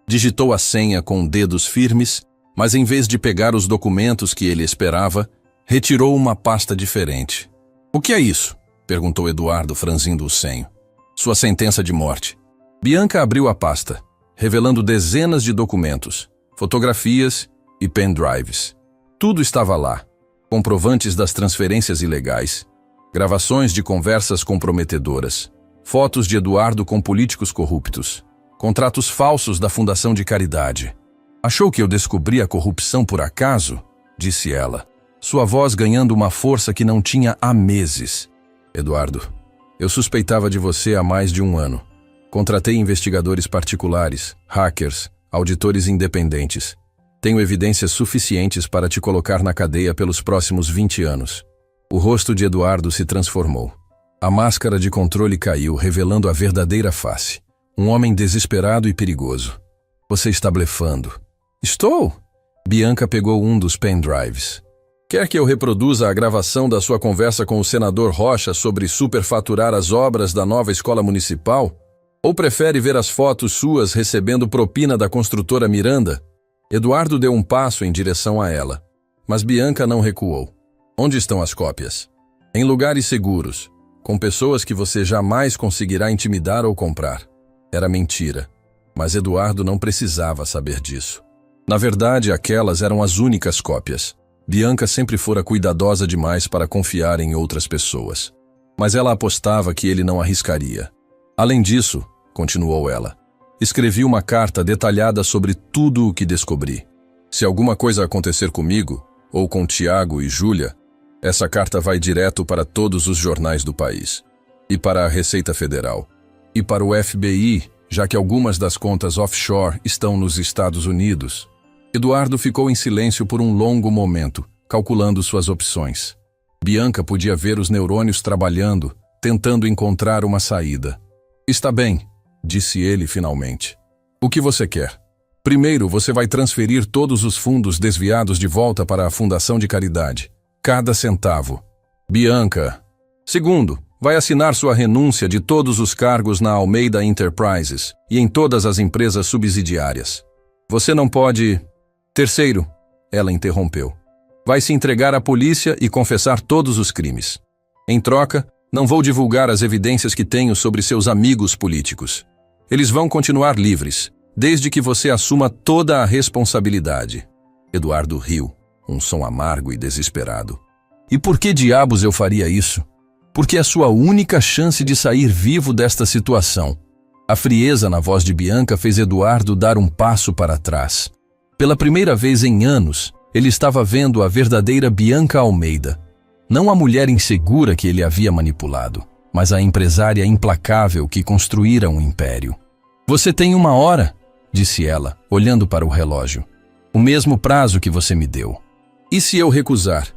Digitou a senha com dedos firmes, mas em vez de pegar os documentos que ele esperava, retirou uma pasta diferente. O que é isso? Perguntou Eduardo, franzindo o senho. Sua sentença de morte. Bianca abriu a pasta, revelando dezenas de documentos, fotografias e pendrives. Tudo estava lá. Comprovantes das transferências ilegais, gravações de conversas comprometedoras, fotos de Eduardo com políticos corruptos, contratos falsos da Fundação de Caridade. Achou que eu descobri a corrupção por acaso? Disse ela, sua voz ganhando uma força que não tinha há meses. Eduardo, eu suspeitava de você há mais de um ano. Contratei investigadores particulares, hackers, auditores independentes. Tenho evidências suficientes para te colocar na cadeia pelos próximos 20 anos. O rosto de Eduardo se transformou. A máscara de controle caiu, revelando a verdadeira face. Um homem desesperado e perigoso. Você está blefando. Estou? Bianca pegou um dos pendrives. Quer que eu reproduza a gravação da sua conversa com o senador Rocha sobre superfaturar as obras da nova escola municipal? Ou prefere ver as fotos suas recebendo propina da construtora Miranda? Eduardo deu um passo em direção a ela, mas Bianca não recuou. Onde estão as cópias? Em lugares seguros, com pessoas que você jamais conseguirá intimidar ou comprar. Era mentira, mas Eduardo não precisava saber disso. Na verdade, aquelas eram as únicas cópias. Bianca sempre fora cuidadosa demais para confiar em outras pessoas. Mas ela apostava que ele não arriscaria. Além disso, continuou ela, escrevi uma carta detalhada sobre tudo o que descobri. Se alguma coisa acontecer comigo, ou com Tiago e Júlia, essa carta vai direto para todos os jornais do país. E para a Receita Federal. E para o FBI, já que algumas das contas offshore estão nos Estados Unidos. Eduardo ficou em silêncio por um longo momento, calculando suas opções. Bianca podia ver os neurônios trabalhando, tentando encontrar uma saída. Está bem, disse ele finalmente. O que você quer? Primeiro, você vai transferir todos os fundos desviados de volta para a Fundação de Caridade. Cada centavo. Bianca. Segundo, vai assinar sua renúncia de todos os cargos na Almeida Enterprises e em todas as empresas subsidiárias. Você não pode... Terceiro, ela interrompeu. Vai se entregar à polícia e confessar todos os crimes. Em troca, não vou divulgar as evidências que tenho sobre seus amigos políticos. Eles vão continuar livres, desde que você assuma toda a responsabilidade. Eduardo riu, um som amargo e desesperado. E por que diabos eu faria isso? Porque é a sua única chance de sair vivo desta situação. A frieza na voz de Bianca fez Eduardo dar um passo para trás. Pela primeira vez em anos, ele estava vendo a verdadeira Bianca Almeida. Não a mulher insegura que ele havia manipulado, mas a empresária implacável que construíra um império. Você tem 1 hora, disse ela, olhando para o relógio. O mesmo prazo que você me deu. E se eu recusar?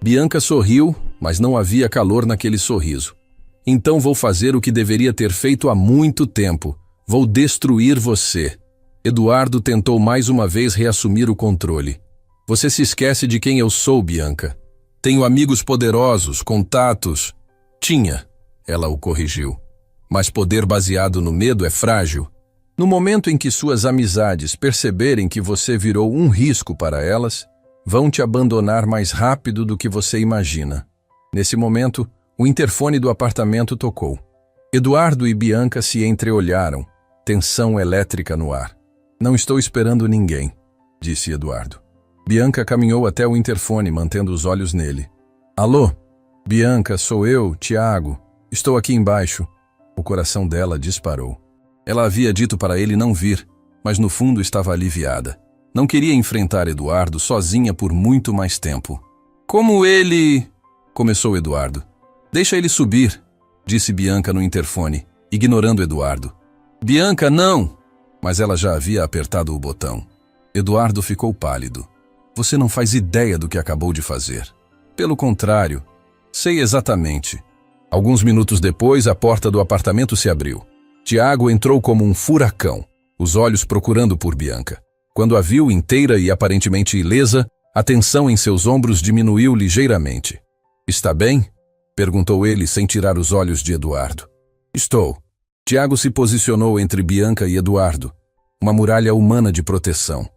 Bianca sorriu, mas não havia calor naquele sorriso. Então vou fazer o que deveria ter feito há muito tempo. Vou destruir você. Eduardo tentou mais uma vez reassumir o controle. Você se esquece de quem eu sou, Bianca. Tenho amigos poderosos, contatos. Tinha, ela o corrigiu. Mas poder baseado no medo é frágil. No momento em que suas amizades perceberem que você virou um risco para elas, vão te abandonar mais rápido do que você imagina. Nesse momento, o interfone do apartamento tocou. Eduardo e Bianca se entreolharam, tensão elétrica no ar. Não estou esperando ninguém, disse Eduardo. Bianca caminhou até o interfone, mantendo os olhos nele. Alô? Bianca, sou eu, Tiago. Estou aqui embaixo. O coração dela disparou. Ela havia dito para ele não vir, mas no fundo estava aliviada. Não queria enfrentar Eduardo sozinha por muito mais tempo. Como ele... começou Eduardo. Deixa ele subir, disse Bianca no interfone, ignorando Eduardo. Bianca, não! Mas ela já havia apertado o botão. Eduardo ficou pálido. Você não faz ideia do que acabou de fazer. Pelo contrário, sei exatamente. Alguns minutos depois, a porta do apartamento se abriu. Tiago entrou como um furacão, os olhos procurando por Bianca. Quando a viu inteira e aparentemente ilesa, a tensão em seus ombros diminuiu ligeiramente. Está bem? Perguntou ele sem tirar os olhos de Eduardo. Estou. Tiago se posicionou entre Bianca e Eduardo, uma muralha humana de proteção.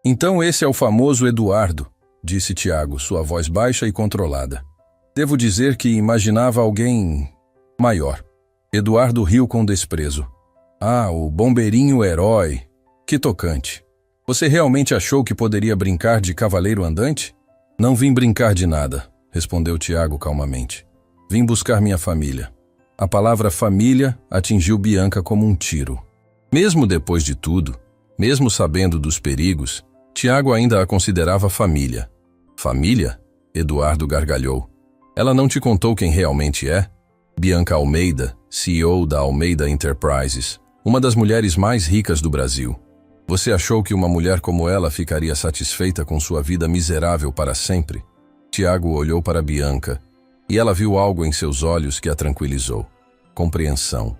Então esse é o famoso Eduardo, disse Tiago, sua voz baixa e controlada. Devo dizer que imaginava alguém maior. Eduardo riu com desprezo. Ah, o bombeirinho herói. Que tocante. Você realmente achou que poderia brincar de cavaleiro andante? Não vim brincar de nada, respondeu Tiago calmamente. Vim buscar minha família. A palavra família atingiu Bianca como um tiro. Mesmo depois de tudo, mesmo sabendo dos perigos, Tiago ainda a considerava família. Família? Eduardo gargalhou. Ela não te contou quem realmente é? Bianca Almeida, CEO da Almeida Enterprises, uma das mulheres mais ricas do Brasil. Você achou que uma mulher como ela ficaria satisfeita com sua vida miserável para sempre? Tiago olhou para Bianca, e ela viu algo em seus olhos que a tranquilizou. Compreensão.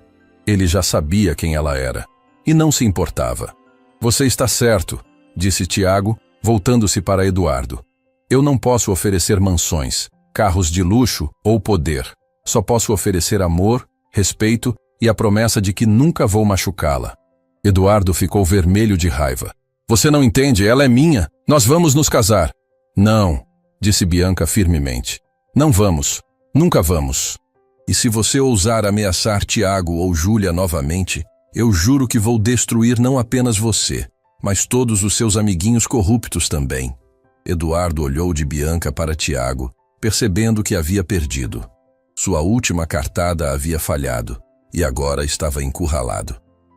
Ele já sabia quem ela era, e não se importava. Você está certo, disse Tiago, voltando-se para Eduardo. Eu não posso oferecer mansões, carros de luxo ou poder. Só posso oferecer amor, respeito e a promessa de que nunca vou machucá-la. Eduardo ficou vermelho de raiva. Você não entende, ela é minha. Nós vamos nos casar. Não, disse Bianca firmemente. Não vamos. Nunca vamos. E se você ousar ameaçar Tiago ou Júlia novamente, eu juro que vou destruir não apenas você, mas todos os seus amiguinhos corruptos também. Eduardo olhou de Bianca para Tiago, percebendo que havia perdido. Sua última cartada havia falhado, e agora estava encurralado.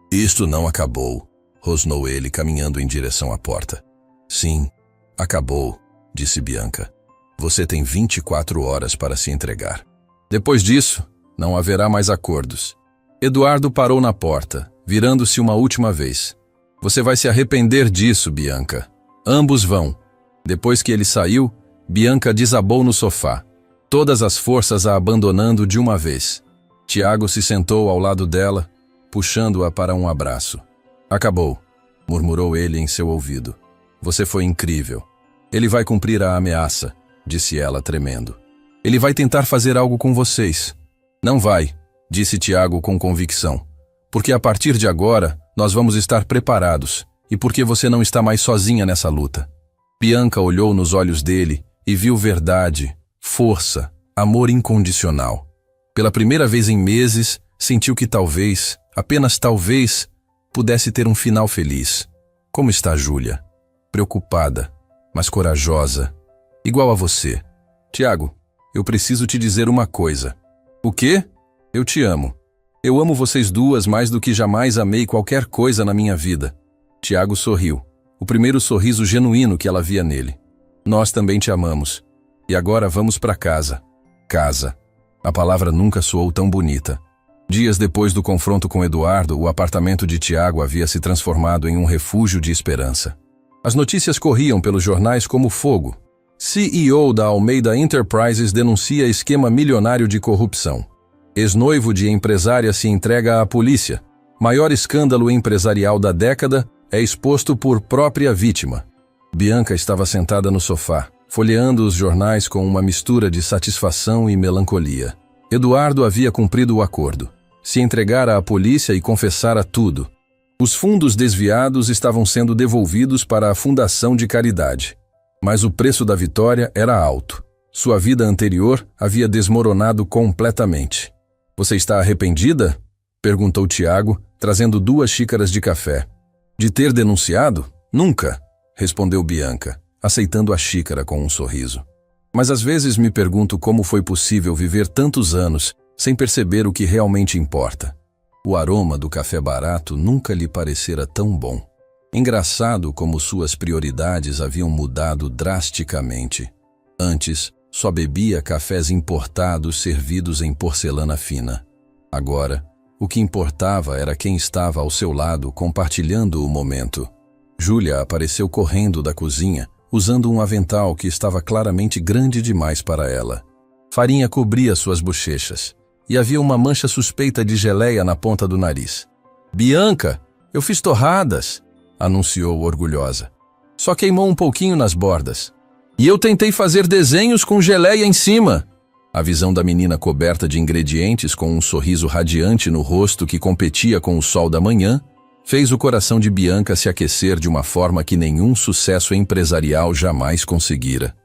Isto não acabou, rosnou ele, caminhando em direção à porta. Sim, acabou, disse Bianca. Você tem 24 horas para se entregar. Depois disso, não haverá mais acordos. Eduardo parou na porta, virando-se uma última vez. Você vai se arrepender disso, Bianca. Ambos vão. Depois que ele saiu, Bianca desabou no sofá, todas as forças a abandonando de uma vez. Tiago se sentou ao lado dela, puxando-a para um abraço. Acabou, murmurou ele em seu ouvido. Você foi incrível. Ele vai cumprir a ameaça, disse ela tremendo. Ele vai tentar fazer algo com vocês. Não vai, disse Tiago com convicção. Porque a partir de agora, nós vamos estar preparados, e porque você não está mais sozinha nessa luta. Bianca olhou nos olhos dele e viu verdade, força, amor incondicional. Pela primeira vez em meses, sentiu que talvez, apenas talvez, pudesse ter um final feliz. Como está Júlia? Preocupada, mas corajosa, igual a você. Tiago, eu preciso te dizer uma coisa. O quê? Eu te amo. Eu amo vocês duas mais do que jamais amei qualquer coisa na minha vida. Tiago sorriu, o primeiro sorriso genuíno que ela via nele. Nós também te amamos. E agora vamos para casa. Casa. A palavra nunca soou tão bonita. Dias depois do confronto com Eduardo, o apartamento de Tiago havia se transformado em um refúgio de esperança. As notícias corriam pelos jornais como fogo. CEO da Almeida Enterprises, denuncia esquema milionário de corrupção. Ex-noivo de empresária se entrega à polícia. Maior escândalo empresarial da década é exposto por própria vítima. Bianca estava sentada no sofá, folheando os jornais com uma mistura de satisfação e melancolia. Eduardo havia cumprido o acordo. Se entregara à polícia e confessara tudo. Os fundos desviados estavam sendo devolvidos para a Fundação de Caridade. Mas o preço da vitória era alto. Sua vida anterior havia desmoronado completamente. "Você está arrependida?" perguntou Tiago, trazendo 2 xícaras de café. "De ter denunciado? Nunca", respondeu Bianca, aceitando a xícara com um sorriso. "Mas às vezes me pergunto como foi possível viver tantos anos sem perceber o que realmente importa." O aroma do café barato nunca lhe parecera tão bom. Engraçado como suas prioridades haviam mudado drasticamente. Antes, só bebia cafés importados servidos em porcelana fina. Agora, o que importava era quem estava ao seu lado compartilhando o momento. Júlia apareceu correndo da cozinha, usando um avental que estava claramente grande demais para ela. Farinha cobria suas bochechas, e havia uma mancha suspeita de geleia na ponta do nariz. "Bianca, eu fiz torradas", anunciou orgulhosa. "Só queimou um pouquinho nas bordas. E eu tentei fazer desenhos com geleia em cima." A visão da menina coberta de ingredientes com um sorriso radiante no rosto que competia com o sol da manhã, fez o coração de Bianca se aquecer de uma forma que nenhum sucesso empresarial jamais conseguira.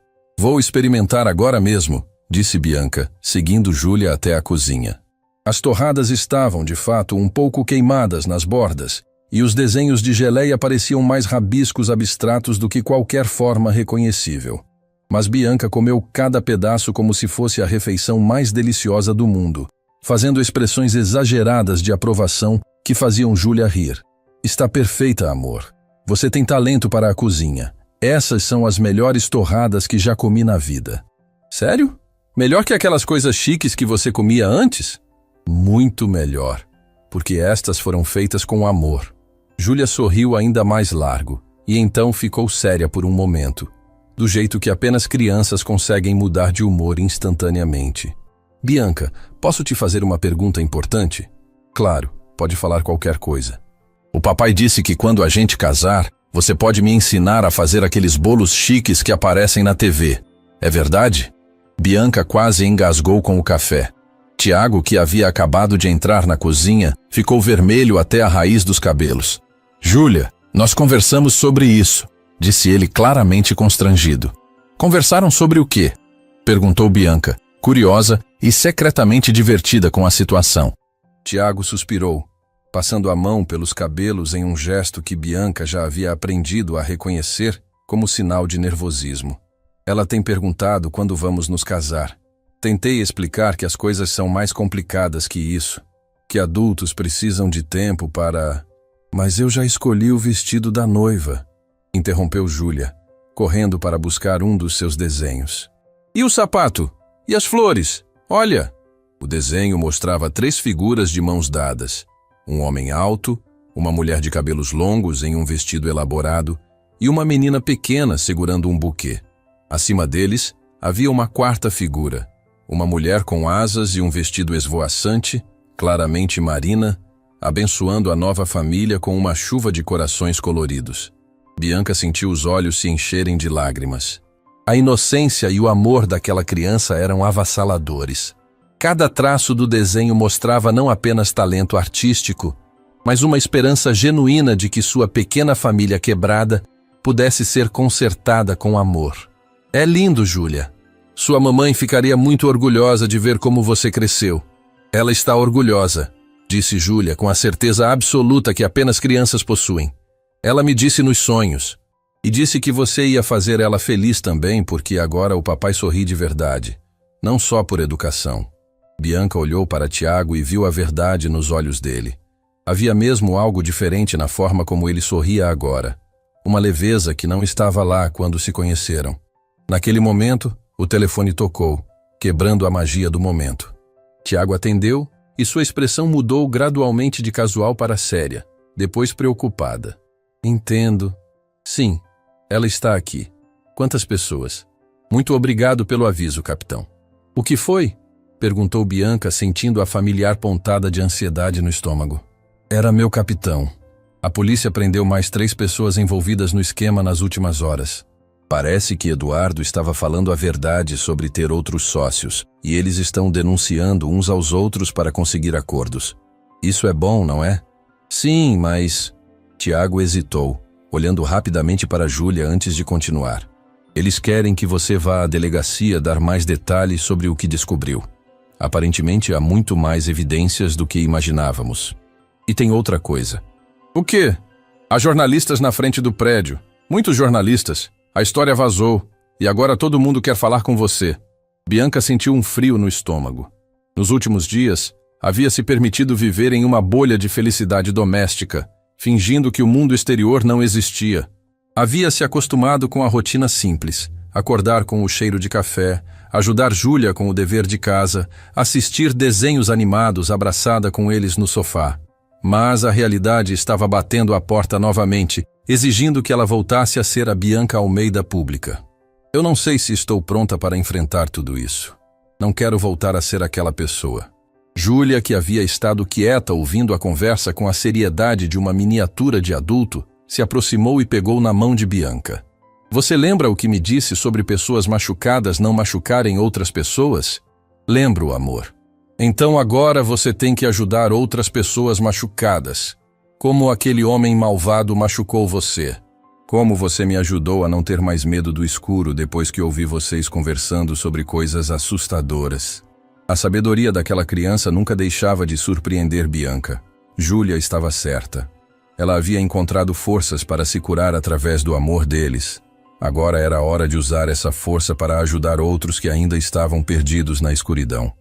"Vou experimentar agora mesmo", disse Bianca, seguindo Júlia até a cozinha. As torradas estavam, de fato, um pouco queimadas nas bordas, e os desenhos de geleia pareciam mais rabiscos abstratos do que qualquer forma reconhecível. Mas Bianca comeu cada pedaço como se fosse a refeição mais deliciosa do mundo, fazendo expressões exageradas de aprovação que faziam Júlia rir. "Está perfeita, amor. Você tem talento para a cozinha. Essas são as melhores torradas que já comi na vida." "Sério? Melhor que aquelas coisas chiques que você comia antes?" "Muito melhor, porque estas foram feitas com amor." Júlia sorriu ainda mais largo, e então ficou séria por um momento, do jeito que apenas crianças conseguem mudar de humor instantaneamente. "Bianca, posso te fazer uma pergunta importante?" "Claro, pode falar qualquer coisa." "O papai disse que quando a gente casar, você pode me ensinar a fazer aqueles bolos chiques que aparecem na TV. É verdade?" Bianca quase engasgou com o café. Tiago, que havia acabado de entrar na cozinha, ficou vermelho até a raiz dos cabelos. "Júlia, nós conversamos sobre isso", disse ele claramente constrangido. "Conversaram sobre o quê?" perguntou Bianca, curiosa e secretamente divertida com a situação. Tiago suspirou, passando a mão pelos cabelos em um gesto que Bianca já havia aprendido a reconhecer como sinal de nervosismo. "Ela tem perguntado quando vamos nos casar. Tentei explicar que as coisas são mais complicadas que isso, que adultos precisam de tempo para... Mas eu já escolhi o vestido da noiva", interrompeu Júlia, correndo para buscar um dos seus desenhos. "E o sapato? E as flores? Olha!" O desenho mostrava 3 figuras de mãos dadas. Um homem alto, uma mulher de cabelos longos em um vestido elaborado e uma menina pequena segurando um buquê. Acima deles, havia uma 4ª figura, uma mulher com asas e um vestido esvoaçante, claramente marina, abençoando a nova família com uma chuva de corações coloridos. Bianca sentiu os olhos se encherem de lágrimas. A inocência e o amor daquela criança eram avassaladores. Cada traço do desenho mostrava não apenas talento artístico, mas uma esperança genuína de que sua pequena família quebrada pudesse ser consertada com amor. "É lindo, Júlia. Sua mamãe ficaria muito orgulhosa de ver como você cresceu." "Ela está orgulhosa", disse Júlia com a certeza absoluta que apenas crianças possuem. "Ela me disse nos sonhos. E disse que você ia fazer ela feliz também, porque agora o papai sorri de verdade, não só por educação." Bianca olhou para Tiago e viu a verdade nos olhos dele. Havia mesmo algo diferente na forma como ele sorria agora. Uma leveza que não estava lá quando se conheceram. Naquele momento, o telefone tocou, quebrando a magia do momento. Tiago atendeu e sua expressão mudou gradualmente de casual para séria, depois preocupada. "Entendo. Sim, ela está aqui. Quantas pessoas?" Muito obrigado pelo aviso, capitão. O que foi? Perguntou Bianca, sentindo a familiar pontada de ansiedade no estômago. Era meu capitão. A polícia prendeu mais 3 pessoas envolvidas no esquema nas últimas horas. Parece que Eduardo estava falando a verdade sobre ter outros sócios, e eles estão denunciando uns aos outros para conseguir acordos. Isso é bom, não é? Sim, mas... Tiago hesitou, olhando rapidamente para Júlia antes de continuar. Eles querem que você vá à delegacia dar mais detalhes sobre o que descobriu. Aparentemente há muito mais evidências do que imaginávamos. E tem outra coisa. O quê? Há jornalistas na frente do prédio. Muitos jornalistas. A história vazou. E agora todo mundo quer falar com você. Bianca sentiu um frio no estômago. Nos últimos dias, havia se permitido viver em uma bolha de felicidade doméstica, fingindo que o mundo exterior não existia. Havia se acostumado com a rotina simples, acordar com o cheiro de café, ajudar Júlia com o dever de casa, assistir desenhos animados abraçada com eles no sofá. Mas a realidade estava batendo à porta novamente, exigindo que ela voltasse a ser a Bianca Almeida pública. Eu não sei se estou pronta para enfrentar tudo isso. Não quero voltar a ser aquela pessoa. Júlia, que havia estado quieta ouvindo a conversa com a seriedade de uma miniatura de adulto, se aproximou e pegou na mão de Bianca. Você lembra o que me disse sobre pessoas machucadas não machucarem outras pessoas? Lembro, amor. Então agora você tem que ajudar outras pessoas machucadas, como aquele homem malvado machucou você. Como você me ajudou a não ter mais medo do escuro depois que ouvi vocês conversando sobre coisas assustadoras. A sabedoria daquela criança nunca deixava de surpreender Bianca. Júlia estava certa. Ela havia encontrado forças para se curar através do amor deles. Agora era a hora de usar essa força para ajudar outros que ainda estavam perdidos na escuridão.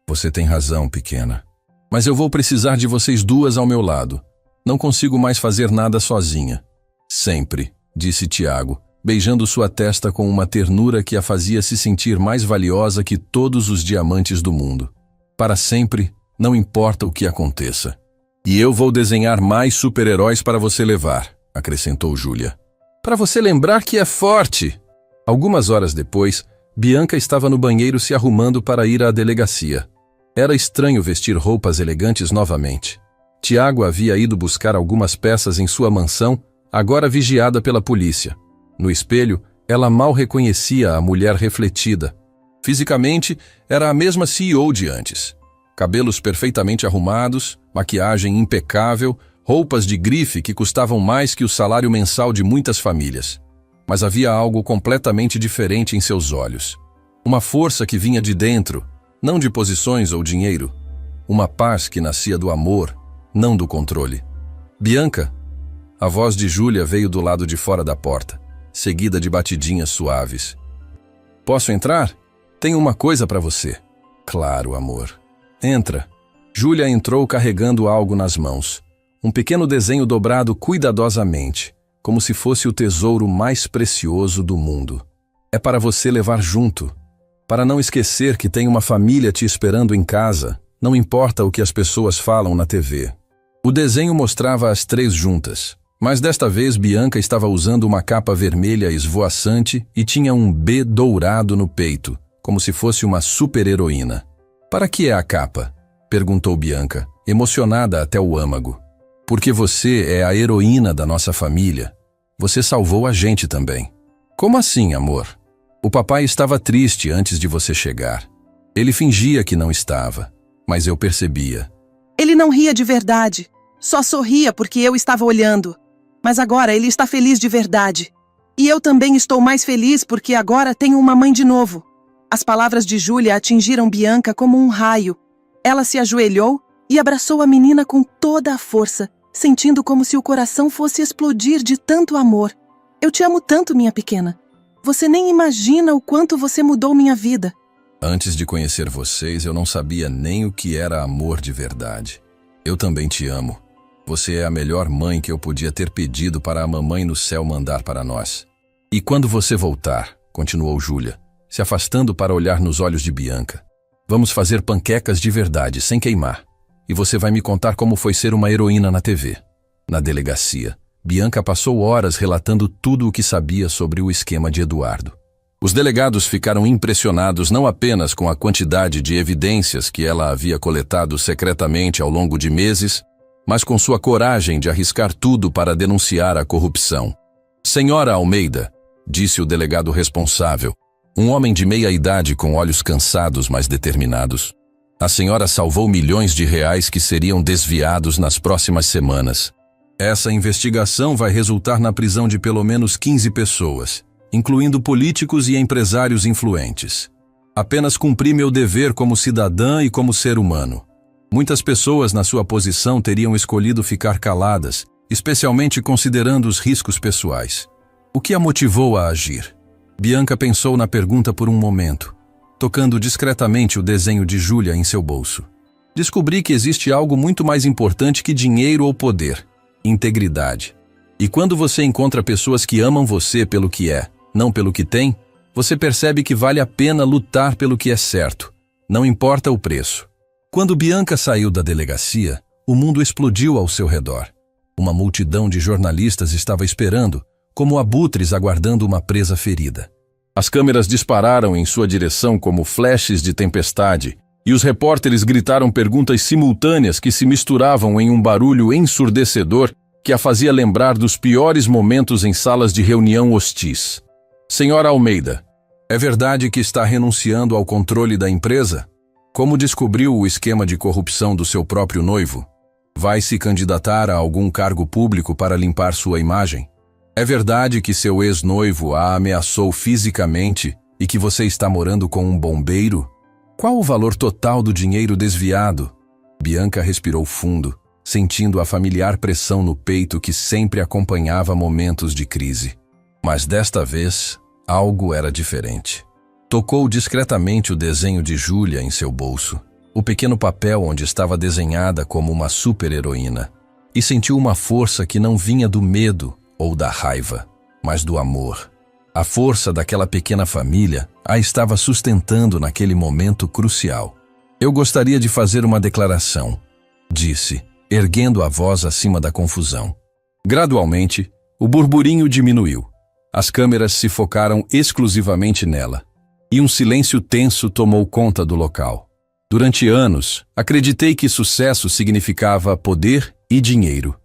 Você tem razão, pequena. Mas eu vou precisar de vocês duas ao meu lado. Não consigo mais fazer nada sozinha. Sempre, disse Tiago, beijando sua testa com uma ternura que a fazia se sentir mais valiosa que todos os diamantes do mundo. Para sempre, não importa o que aconteça. E eu vou desenhar mais super-heróis para você levar, acrescentou Júlia. Para você lembrar que é forte. Algumas horas depois, Bianca estava no banheiro se arrumando para ir à delegacia. Era estranho vestir roupas elegantes novamente. Tiago havia ido buscar algumas peças em sua mansão, agora vigiada pela polícia. No espelho, ela mal reconhecia a mulher refletida. Fisicamente, era a mesma CEO de antes. Cabelos perfeitamente arrumados, maquiagem impecável, roupas de grife que custavam mais que o salário mensal de muitas famílias. Mas havia algo completamente diferente em seus olhos. Uma força que vinha de dentro, não de posições ou dinheiro. Uma paz que nascia do amor, não do controle. Bianca? A voz de Júlia veio do lado de fora da porta, seguida de batidinhas suaves. Posso entrar? Tenho uma coisa para você. Claro, amor. Entra. Júlia entrou carregando algo nas mãos. Um pequeno desenho dobrado cuidadosamente, como se fosse o tesouro mais precioso do mundo. É para você levar junto. Para não esquecer que tem uma família te esperando em casa, não importa o que as pessoas falam na TV. O desenho mostrava as 3 juntas, mas desta vez Bianca estava usando uma capa vermelha esvoaçante e tinha um B dourado no peito, como se fosse uma super-heroína. Para que é a capa? Perguntou Bianca, emocionada até o âmago. Porque você é a heroína da nossa família. Você salvou a gente também. Como assim, amor? O papai estava triste antes de você chegar. Ele fingia que não estava, mas eu percebia. Ele não ria de verdade. Só sorria porque eu estava olhando. Mas agora ele está feliz de verdade. E eu também estou mais feliz porque agora tenho uma mãe de novo. As palavras de Júlia atingiram Bianca como um raio. Ela se ajoelhou e abraçou a menina com toda a força, sentindo como se o coração fosse explodir de tanto amor. Eu te amo tanto, minha pequena. Você nem imagina o quanto você mudou minha vida. Antes de conhecer vocês, eu não sabia nem o que era amor de verdade. Eu também te amo. Você é a melhor mãe que eu podia ter pedido para a mamãe no céu mandar para nós. E quando você voltar, continuou Júlia, se afastando para olhar nos olhos de Bianca, vamos fazer panquecas de verdade, sem queimar. E você vai me contar como foi ser uma heroína na TV. Na delegacia, Bianca passou horas relatando tudo o que sabia sobre o esquema de Eduardo. Os delegados ficaram impressionados não apenas com a quantidade de evidências que ela havia coletado secretamente ao longo de meses, mas com sua coragem de arriscar tudo para denunciar a corrupção. Senhora Almeida, disse o delegado responsável, um homem de meia idade com olhos cansados, mas determinados. A senhora salvou milhões de reais que seriam desviados nas próximas semanas. Essa investigação vai resultar na prisão de pelo menos 15 pessoas, incluindo políticos e empresários influentes. Apenas cumpri meu dever como cidadã e como ser humano. Muitas pessoas na sua posição teriam escolhido ficar caladas, especialmente considerando os riscos pessoais. O que a motivou a agir? Bianca pensou na pergunta por um momento, tocando discretamente o desenho de Júlia em seu bolso. Descobri que existe algo muito mais importante que dinheiro ou poder: integridade. E quando você encontra pessoas que amam você pelo que é, não pelo que tem, você percebe que vale a pena lutar pelo que é certo, não importa o preço. Quando Bianca saiu da delegacia, o mundo explodiu ao seu redor. Uma multidão de jornalistas estava esperando, como abutres aguardando uma presa ferida. As câmeras dispararam em sua direção como flashes de tempestade, e os repórteres gritaram perguntas simultâneas que se misturavam em um barulho ensurdecedor que a fazia lembrar dos piores momentos em salas de reunião hostis. Senhora Almeida, é verdade que está renunciando ao controle da empresa? Como descobriu o esquema de corrupção do seu próprio noivo? Vai se candidatar a algum cargo público para limpar sua imagem? É verdade que seu ex-noivo a ameaçou fisicamente e que você está morando com um bombeiro? Qual o valor total do dinheiro desviado? Bianca respirou fundo, sentindo a familiar pressão no peito que sempre acompanhava momentos de crise. Mas desta vez, algo era diferente. Tocou discretamente o desenho de Júlia em seu bolso, o pequeno papel onde estava desenhada como uma super-heroína, e sentiu uma força que não vinha do medo ou da raiva, mas do amor. A força daquela pequena família a estava sustentando naquele momento crucial. Eu gostaria de fazer uma declaração, disse, erguendo a voz acima da confusão. Gradualmente, o burburinho diminuiu. As câmeras se focaram exclusivamente nela, e um silêncio tenso tomou conta do local. Durante anos, acreditei que sucesso significava poder e dinheiro.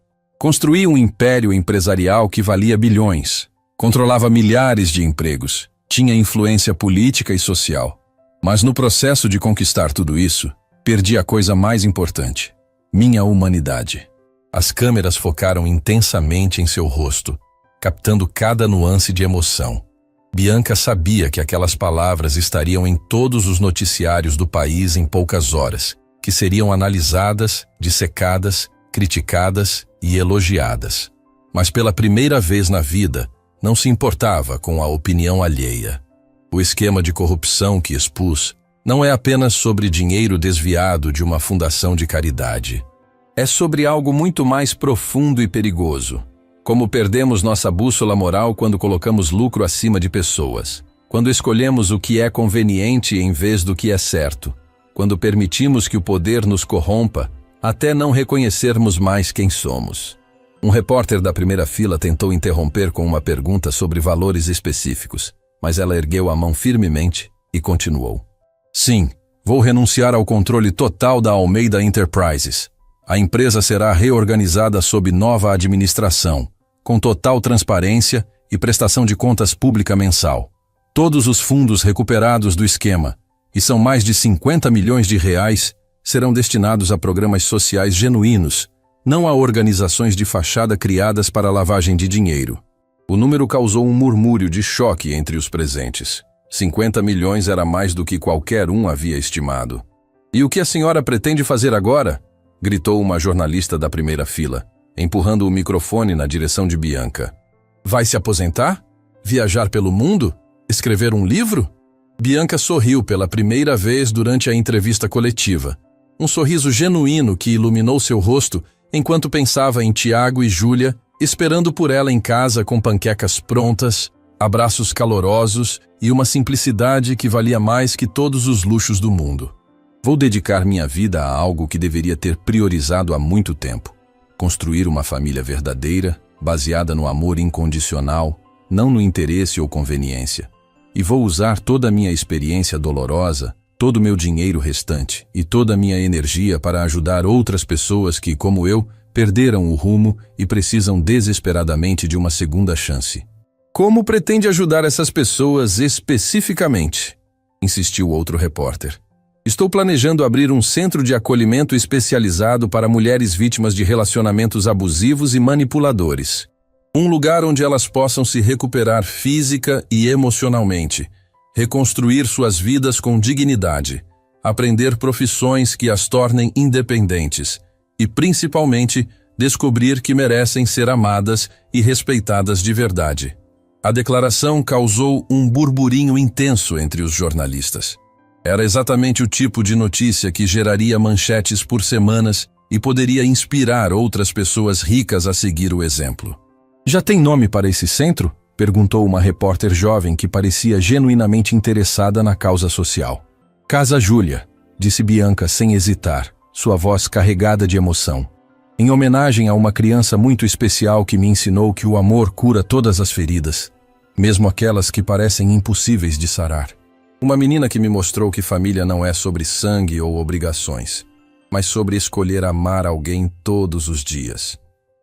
Construí um império empresarial que valia bilhões, controlava milhares de empregos, tinha influência política e social. Mas no processo de conquistar tudo isso, perdi a coisa mais importante: minha humanidade. As câmeras focaram intensamente em seu rosto, captando cada nuance de emoção. Bianca sabia que aquelas palavras estariam em todos os noticiários do país em poucas horas, que seriam analisadas, dissecadas, criticadas e elogiadas. Mas pela primeira vez na vida, não se importava com a opinião alheia. O esquema de corrupção que expus não é apenas sobre dinheiro desviado de uma fundação de caridade. É sobre algo muito mais profundo e perigoso. Como perdemos nossa bússola moral quando colocamos lucro acima de pessoas. Quando escolhemos o que é conveniente em vez do que é certo. Quando permitimos que o poder nos corrompa, até não reconhecermos mais quem somos. Um repórter da primeira fila tentou interromper com uma pergunta sobre valores específicos, mas ela ergueu a mão firmemente e continuou. Sim, vou renunciar ao controle total da Almeida Enterprises. A empresa será reorganizada sob nova administração, com total transparência e prestação de contas pública mensal. Todos os fundos recuperados do esquema, e são mais de 50 milhões de reais, serão destinados a programas sociais genuínos, não a organizações de fachada criadas para lavagem de dinheiro. O número causou um murmúrio de choque entre os presentes. 50 milhões era mais do que qualquer um havia estimado. E o que a senhora pretende fazer agora? Gritou uma jornalista da primeira fila, empurrando o microfone na direção de Bianca. Vai se aposentar? Viajar pelo mundo? Escrever um livro? Bianca sorriu pela primeira vez durante a entrevista coletiva. Um sorriso genuíno que iluminou seu rosto enquanto pensava em Tiago e Júlia, esperando por ela em casa com panquecas prontas, abraços calorosos e uma simplicidade que valia mais que todos os luxos do mundo. Vou dedicar minha vida a algo que deveria ter priorizado há muito tempo. Construir uma família verdadeira, baseada no amor incondicional, não no interesse ou conveniência. e vou usar toda a minha experiência dolorosa, todo o meu dinheiro restante e toda a minha energia para ajudar outras pessoas que, como eu, perderam o rumo e precisam desesperadamente de uma segunda chance. Como pretende ajudar essas pessoas especificamente? Insistiu outro repórter. Estou planejando abrir um centro de acolhimento especializado para mulheres vítimas de relacionamentos abusivos e manipuladores. Um lugar onde elas possam se recuperar física e emocionalmente, reconstruir suas vidas com dignidade, aprender profissões que as tornem independentes e, principalmente, descobrir que merecem ser amadas e respeitadas de verdade. A declaração causou um burburinho intenso entre os jornalistas. Era exatamente o tipo de notícia que geraria manchetes por semanas e poderia inspirar outras pessoas ricas a seguir o exemplo. Já tem nome para esse centro? Perguntou uma repórter jovem que parecia genuinamente interessada na causa social. Casa Júlia, disse Bianca sem hesitar, sua voz carregada de emoção. Em homenagem a uma criança muito especial que me ensinou que o amor cura todas as feridas, mesmo aquelas que parecem impossíveis de sarar. Uma menina que me mostrou que família não é sobre sangue ou obrigações, mas sobre escolher amar alguém todos os dias.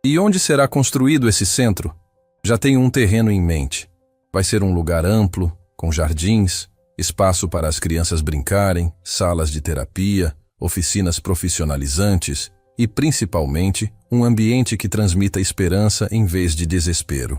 E onde será construído esse centro? Já tenho um terreno em mente. Vai ser um lugar amplo, com jardins, espaço para as crianças brincarem, salas de terapia, oficinas profissionalizantes e, principalmente, um ambiente que transmita esperança em vez de desespero.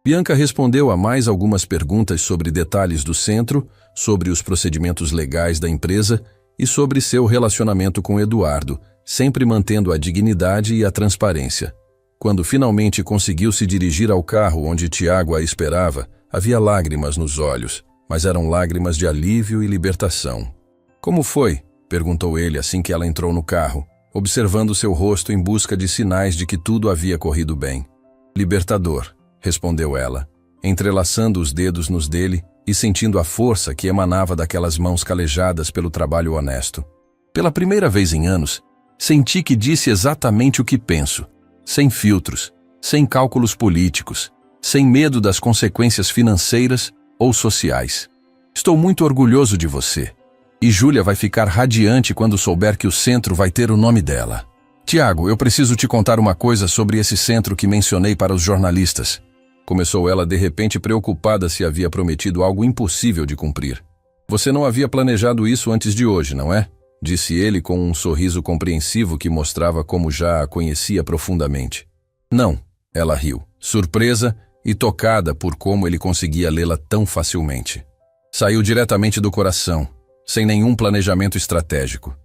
Bianca respondeu a mais algumas perguntas sobre detalhes do centro, sobre os procedimentos legais da empresa e sobre seu relacionamento com Eduardo, sempre mantendo a dignidade e a transparência. Quando finalmente conseguiu se dirigir ao carro onde Tiago a esperava, havia lágrimas nos olhos, mas eram lágrimas de alívio e libertação. Como foi? Perguntou ele assim que ela entrou no carro, observando seu rosto em busca de sinais de que tudo havia corrido bem. Libertador, respondeu ela, entrelaçando os dedos nos dele e sentindo a força que emanava daquelas mãos calejadas pelo trabalho honesto. Pela primeira vez em anos, senti que disse exatamente o que penso, sem filtros, sem cálculos políticos, sem medo das consequências financeiras ou sociais. Estou muito orgulhoso de você. E Júlia vai ficar radiante quando souber que o centro vai ter o nome dela. Tiago, eu preciso te contar uma coisa sobre esse centro que mencionei para os jornalistas. Começou ela de repente preocupada se havia prometido algo impossível de cumprir. Você não havia planejado isso antes de hoje, não é? Disse ele com um sorriso compreensivo que mostrava como já a conhecia profundamente. Não, ela riu, surpresa e tocada por como ele conseguia lê-la tão facilmente. Saiu diretamente do coração, sem nenhum planejamento estratégico.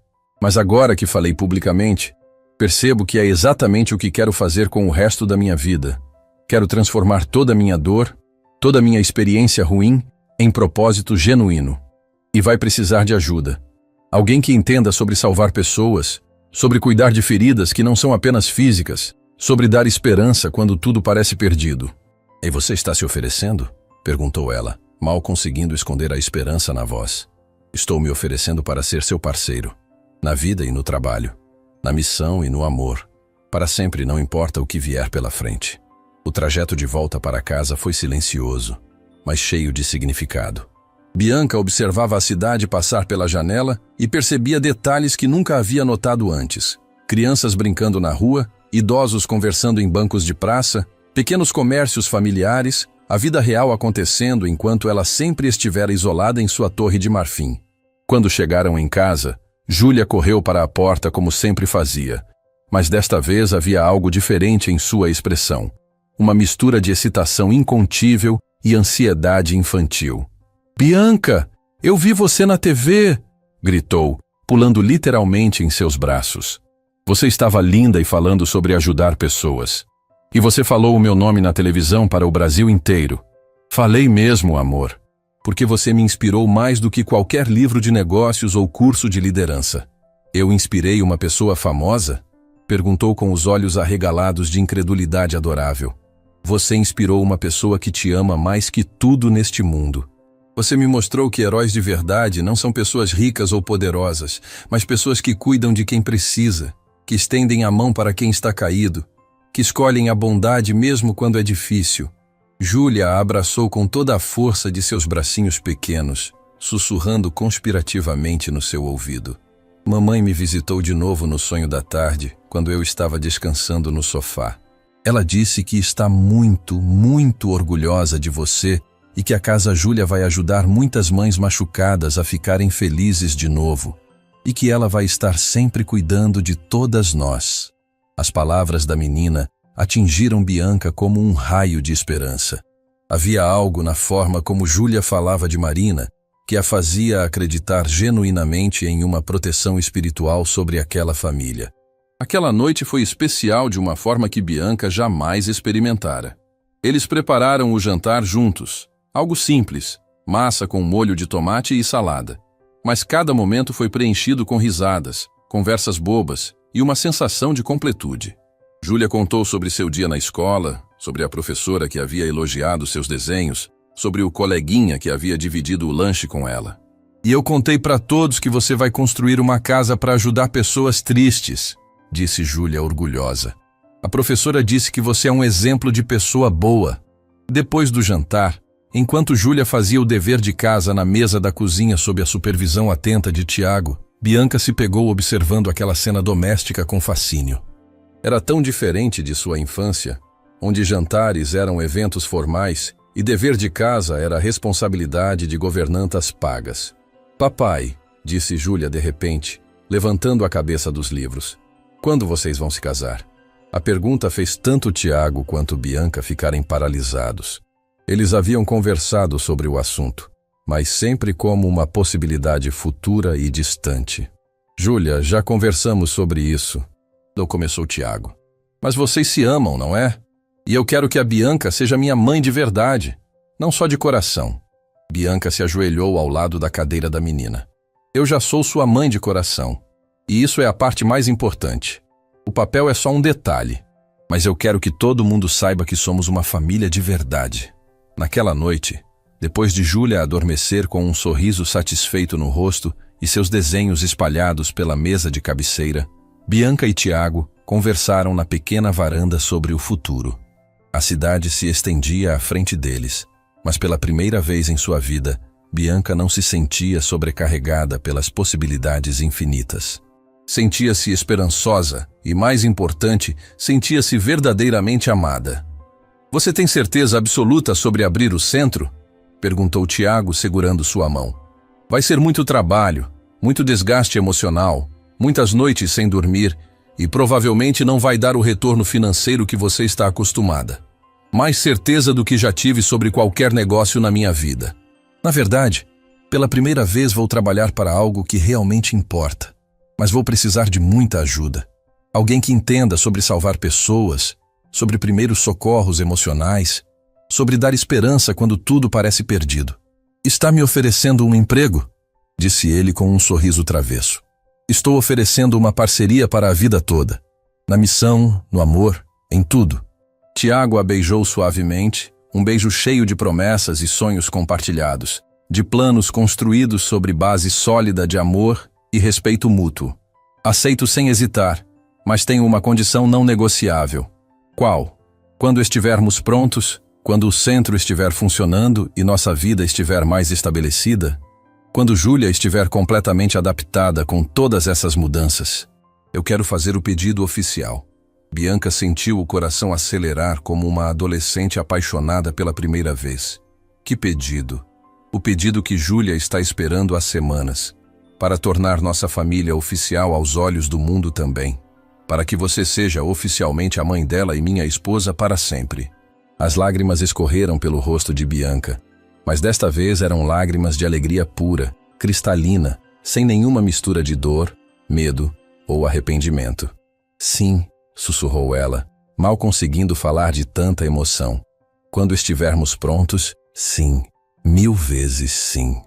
Mas agora que falei publicamente, percebo que é exatamente o que quero fazer com o resto da minha vida. Quero transformar toda a minha dor, toda a minha experiência ruim, em propósito genuíno. E vai precisar de ajuda. Alguém que entenda sobre salvar pessoas, sobre cuidar de feridas que não são apenas físicas, sobre dar esperança quando tudo parece perdido. E você está se oferecendo? Perguntou ela, mal conseguindo esconder a esperança na voz. Estou me oferecendo para ser seu parceiro, na vida e no trabalho, na missão e no amor. Para sempre, não importa o que vier pela frente. O trajeto de volta para casa foi silencioso, mas cheio de significado. Bianca observava a cidade passar pela janela e percebia detalhes que nunca havia notado antes. Crianças brincando na rua, idosos conversando em bancos de praça, pequenos comércios familiares, a vida real acontecendo enquanto ela sempre estivera isolada em sua torre de marfim. Quando chegaram em casa, Júlia correu para a porta como sempre fazia, mas desta vez havia algo diferente em sua expressão. Uma mistura de excitação incontível e ansiedade infantil. «Bianca, eu vi você na TV!» gritou, pulando literalmente em seus braços. «Você estava linda e falando sobre ajudar pessoas. E você falou o meu nome na televisão para o Brasil inteiro. Falei mesmo, amor, porque você me inspirou mais do que qualquer livro de negócios ou curso de liderança. Eu inspirei uma pessoa famosa?» Perguntou com os olhos arregalados de incredulidade adorável. «Você inspirou uma pessoa que te ama mais que tudo neste mundo. Você me mostrou que heróis de verdade não são pessoas ricas ou poderosas, mas pessoas que cuidam de quem precisa, que estendem a mão para quem está caído, que escolhem a bondade mesmo quando é difícil. Júlia a abraçou com toda a força de seus bracinhos pequenos, sussurrando conspirativamente no seu ouvido. Mamãe me visitou de novo no sonho da tarde, quando eu estava descansando no sofá. Ela disse que está muito, muito orgulhosa de você e que a Casa Júlia vai ajudar muitas mães machucadas a ficarem felizes de novo e que ela vai estar sempre cuidando de todas nós. As palavras da menina atingiram Bianca como um raio de esperança. Havia algo na forma como Júlia falava de Marina que a fazia acreditar genuinamente em uma proteção espiritual sobre aquela família. Aquela noite foi especial de uma forma que Bianca jamais experimentara. Eles prepararam o jantar juntos, algo simples, massa com molho de tomate e salada. Mas cada momento foi preenchido com risadas, conversas bobas e uma sensação de completude. Júlia contou sobre seu dia na escola, sobre a professora que havia elogiado seus desenhos, sobre o coleguinha que havia dividido o lanche com ela. E eu contei para todos que você vai construir uma casa para ajudar pessoas tristes, disse Júlia orgulhosa. A professora disse que você é um exemplo de pessoa boa. Depois do jantar, enquanto Júlia fazia o dever de casa na mesa da cozinha sob a supervisão atenta de Tiago, Bianca se pegou observando aquela cena doméstica com fascínio. Era tão diferente de sua infância, onde jantares eram eventos formais e dever de casa era a responsabilidade de governantas pagas. Papai, disse Júlia de repente, levantando a cabeça dos livros. Quando vocês vão se casar? A pergunta fez tanto Tiago quanto Bianca ficarem paralisados. Eles haviam conversado sobre o assunto, mas sempre como uma possibilidade futura e distante. Júlia, já conversamos sobre isso, começou Tiago. Mas vocês se amam, não é? E eu quero que a Bianca seja minha mãe de verdade, não só de coração. Bianca se ajoelhou ao lado da cadeira da menina. Eu já sou sua mãe de coração, e isso é a parte mais importante. O papel é só um detalhe, mas eu quero que todo mundo saiba que somos uma família de verdade. Naquela noite, depois de Júlia adormecer com um sorriso satisfeito no rosto e seus desenhos espalhados pela mesa de cabeceira, Bianca e Tiago conversaram na pequena varanda sobre o futuro. A cidade se estendia à frente deles, mas pela primeira vez em sua vida, Bianca não se sentia sobrecarregada pelas possibilidades infinitas. Sentia-se esperançosa e, mais importante, sentia-se verdadeiramente amada. Você tem certeza absoluta sobre abrir o centro? Perguntou Tiago, segurando sua mão. Vai ser muito trabalho, muito desgaste emocional, muitas noites sem dormir e provavelmente não vai dar o retorno financeiro que você está acostumada. Mais certeza do que já tive sobre qualquer negócio na minha vida. Na verdade, pela primeira vez vou trabalhar para algo que realmente importa, mas vou precisar de muita ajuda. Alguém que entenda sobre salvar pessoas, sobre primeiros socorros emocionais, sobre dar esperança quando tudo parece perdido. Está me oferecendo um emprego? Disse ele com um sorriso travesso. Estou oferecendo uma parceria para a vida toda. Na missão, no amor, em tudo. Tiago a beijou suavemente, um beijo cheio de promessas e sonhos compartilhados, de planos construídos sobre base sólida de amor e respeito mútuo. Aceito sem hesitar, mas tenho uma condição não negociável. Qual? Quando estivermos prontos, quando o centro estiver funcionando e nossa vida estiver mais estabelecida, quando Júlia estiver completamente adaptada com todas essas mudanças, eu quero fazer o pedido oficial. Bianca sentiu o coração acelerar como uma adolescente apaixonada pela primeira vez. Que pedido! O pedido que Júlia está esperando há semanas, para tornar nossa família oficial aos olhos do mundo também, para que você seja oficialmente a mãe dela e minha esposa para sempre. As lágrimas escorreram pelo rosto de Bianca, mas desta vez eram lágrimas de alegria pura, cristalina, sem nenhuma mistura de dor, medo ou arrependimento. Sim, sussurrou ela, mal conseguindo falar de tanta emoção. Quando estivermos prontos, sim, 1000 vezes sim.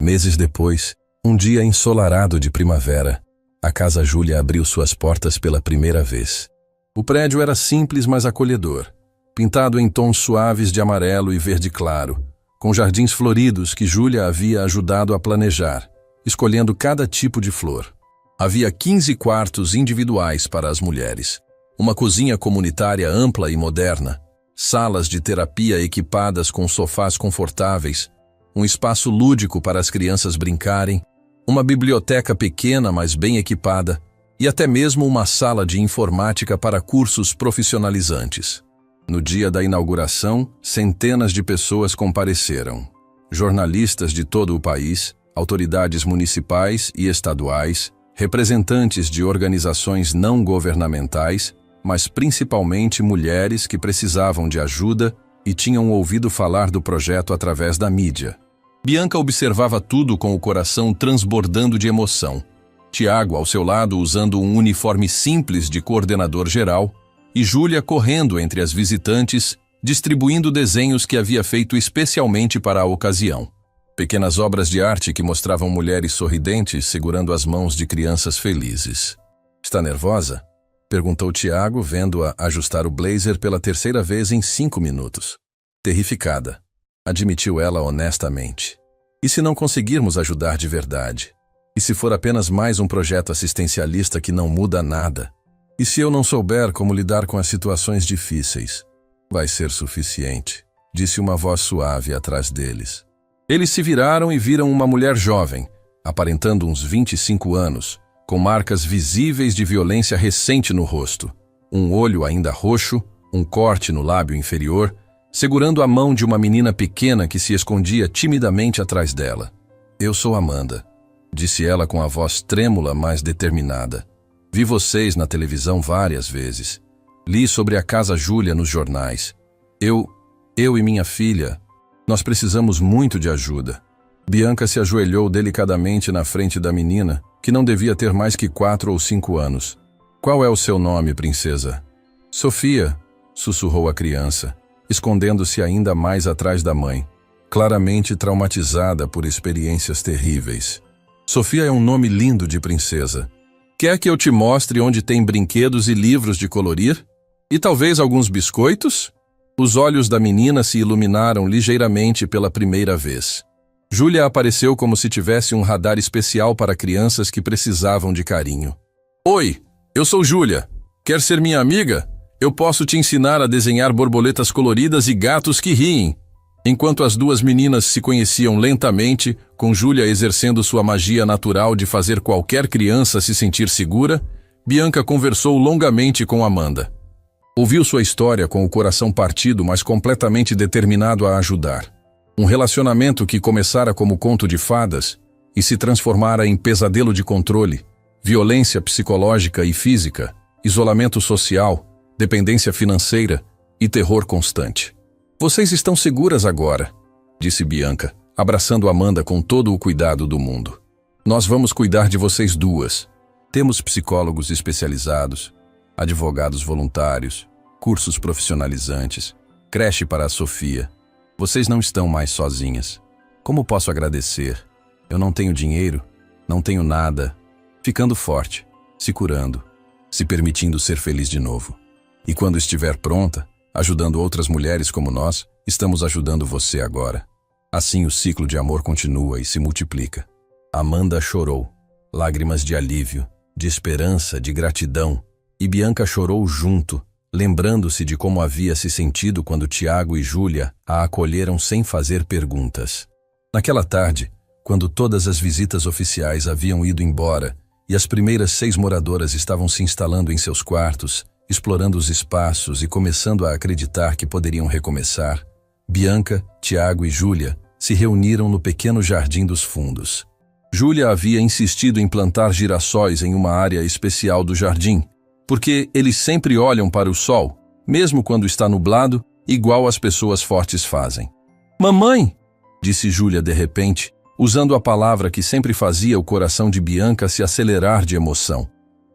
Meses depois, um dia ensolarado de primavera, a Casa Júlia abriu suas portas pela primeira vez. O prédio era simples, mas acolhedor, pintado em tons suaves de amarelo e verde claro, com jardins floridos que Júlia havia ajudado a planejar, escolhendo cada tipo de flor. Havia 15 quartos individuais para as mulheres, uma cozinha comunitária ampla e moderna, salas de terapia equipadas com sofás confortáveis, um espaço lúdico para as crianças brincarem, uma biblioteca pequena, mas bem equipada, e até mesmo uma sala de informática para cursos profissionalizantes. No dia da inauguração, centenas de pessoas compareceram. Jornalistas de todo o país, autoridades municipais e estaduais, representantes de organizações não governamentais, mas principalmente mulheres que precisavam de ajuda e tinham ouvido falar do projeto através da mídia. Bianca observava tudo com o coração transbordando de emoção. Tiago, ao seu lado, usando um uniforme simples de coordenador geral, e Júlia correndo entre as visitantes, distribuindo desenhos que havia feito especialmente para a ocasião. Pequenas obras de arte que mostravam mulheres sorridentes segurando as mãos de crianças felizes. "Está nervosa?" perguntou Tiago, vendo-a ajustar o blazer pela terceira vez em 5 minutos. "Terrificada", admitiu ela honestamente. "E se não conseguirmos ajudar de verdade? E se for apenas mais um projeto assistencialista que não muda nada? E se eu não souber como lidar com as situações difíceis?" "Vai ser suficiente", disse uma voz suave atrás deles. Eles se viraram e viram uma mulher jovem, aparentando uns 25 anos, com marcas visíveis de violência recente no rosto, um olho ainda roxo, um corte no lábio inferior, segurando a mão de uma menina pequena que se escondia timidamente atrás dela. "Eu sou Amanda", disse ela com a voz trêmula, mas determinada. "Vi vocês na televisão várias vezes. Li sobre a Casa Júlia nos jornais. Eu e minha filha, nós precisamos muito de ajuda." Bianca se ajoelhou delicadamente na frente da menina, que não devia ter mais que 4 ou 5 anos. "Qual é o seu nome, princesa?" "Sofia", sussurrou a criança, escondendo-se ainda mais atrás da mãe, claramente traumatizada por experiências terríveis. "Sofia é um nome lindo de princesa. Quer que eu te mostre onde tem brinquedos e livros de colorir? E talvez alguns biscoitos?" Os olhos da menina se iluminaram ligeiramente pela primeira vez. Júlia apareceu como se tivesse um radar especial para crianças que precisavam de carinho. "Oi, eu sou Júlia. Quer ser minha amiga? Eu posso te ensinar a desenhar borboletas coloridas e gatos que riem." Enquanto as duas meninas se conheciam lentamente, com Júlia exercendo sua magia natural de fazer qualquer criança se sentir segura, Bianca conversou longamente com Amanda. Ouviu sua história com o coração partido, mas completamente determinado a ajudar. Um relacionamento que começara como conto de fadas e se transformara em pesadelo de controle, violência psicológica e física, isolamento social, dependência financeira e terror constante. "Vocês estão seguras agora", disse Bianca, abraçando Amanda com todo o cuidado do mundo. "Nós vamos cuidar de vocês duas. Temos psicólogos especializados, advogados voluntários, cursos profissionalizantes, creche para a Sofia. Vocês não estão mais sozinhas. Como posso agradecer? Eu não tenho dinheiro, não tenho nada." Ficando forte, se curando, se permitindo ser feliz de novo. "E quando estiver pronta, ajudando outras mulheres como nós, estamos ajudando você agora." Assim o ciclo de amor continua e se multiplica. Amanda chorou, lágrimas de alívio, de esperança, de gratidão, e Bianca chorou junto, lembrando-se de como havia se sentido quando Tiago e Júlia a acolheram sem fazer perguntas. Naquela tarde, quando todas as visitas oficiais haviam ido embora e as primeiras 6 moradoras estavam se instalando em seus quartos, explorando os espaços e começando a acreditar que poderiam recomeçar, Bianca, Tiago e Júlia se reuniram no pequeno jardim dos fundos. Júlia havia insistido em plantar girassóis em uma área especial do jardim, porque eles sempre olham para o sol, mesmo quando está nublado, igual as pessoas fortes fazem. "Mamãe!" disse Júlia de repente, usando a palavra que sempre fazia o coração de Bianca se acelerar de emoção.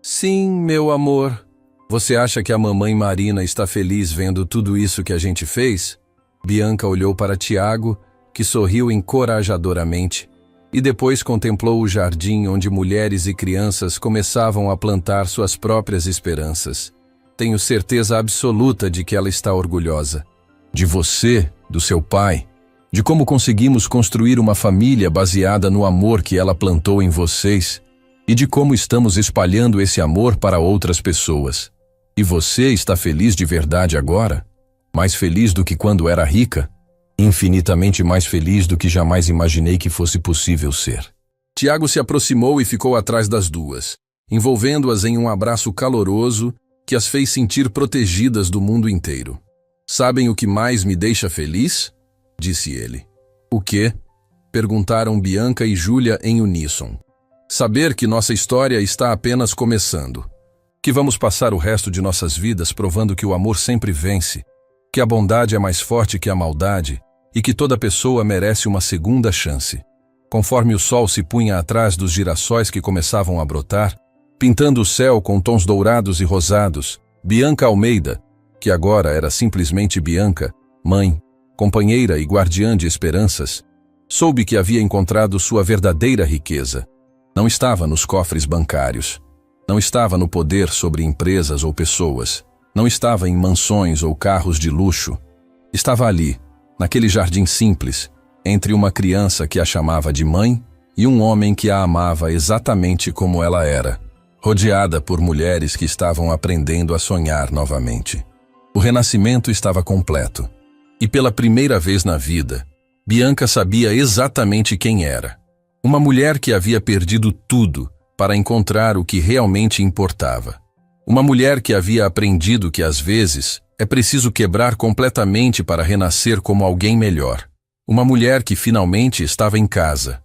"Sim, meu amor. Você acha que a mamãe Marina está feliz vendo tudo isso que a gente fez?" Bianca olhou para Tiago, que sorriu encorajadoramente, e depois contemplou o jardim onde mulheres e crianças começavam a plantar suas próprias esperanças. "Tenho certeza absoluta de que ela está orgulhosa. De você, do seu pai, de como conseguimos construir uma família baseada no amor que ela plantou em vocês e de como estamos espalhando esse amor para outras pessoas. E você está feliz de verdade agora?" Mais feliz do que quando era rica? Infinitamente mais feliz do que jamais imaginei que fosse possível ser. Tiago se aproximou e ficou atrás das duas, envolvendo-as em um abraço caloroso que as fez sentir protegidas do mundo inteiro. Sabem o que mais me deixa feliz? Disse ele. O quê? Perguntaram Bianca e Júlia em uníssono. Saber que nossa história está apenas começando. Que vamos passar o resto de nossas vidas provando que o amor sempre vence, que a bondade é mais forte que a maldade e que toda pessoa merece uma segunda chance. Conforme o sol se punha atrás dos girassóis que começavam a brotar, pintando o céu com tons dourados e rosados, Bianca Almeida, que agora era simplesmente Bianca, mãe, companheira e guardiã de esperanças, soube que havia encontrado sua verdadeira riqueza. Não estava nos cofres bancários. Não estava no poder sobre empresas ou pessoas. Não estava em mansões ou carros de luxo. Estava ali, naquele jardim simples, entre uma criança que a chamava de mãe e um homem que a amava exatamente como ela era, rodeada por mulheres que estavam aprendendo a sonhar novamente. O renascimento estava completo. E pela primeira vez na vida, Bianca sabia exatamente quem era. Uma mulher que havia perdido tudo para encontrar o que realmente importava. Uma mulher que havia aprendido que às vezes é preciso quebrar completamente para renascer como alguém melhor. Uma mulher que finalmente estava em casa,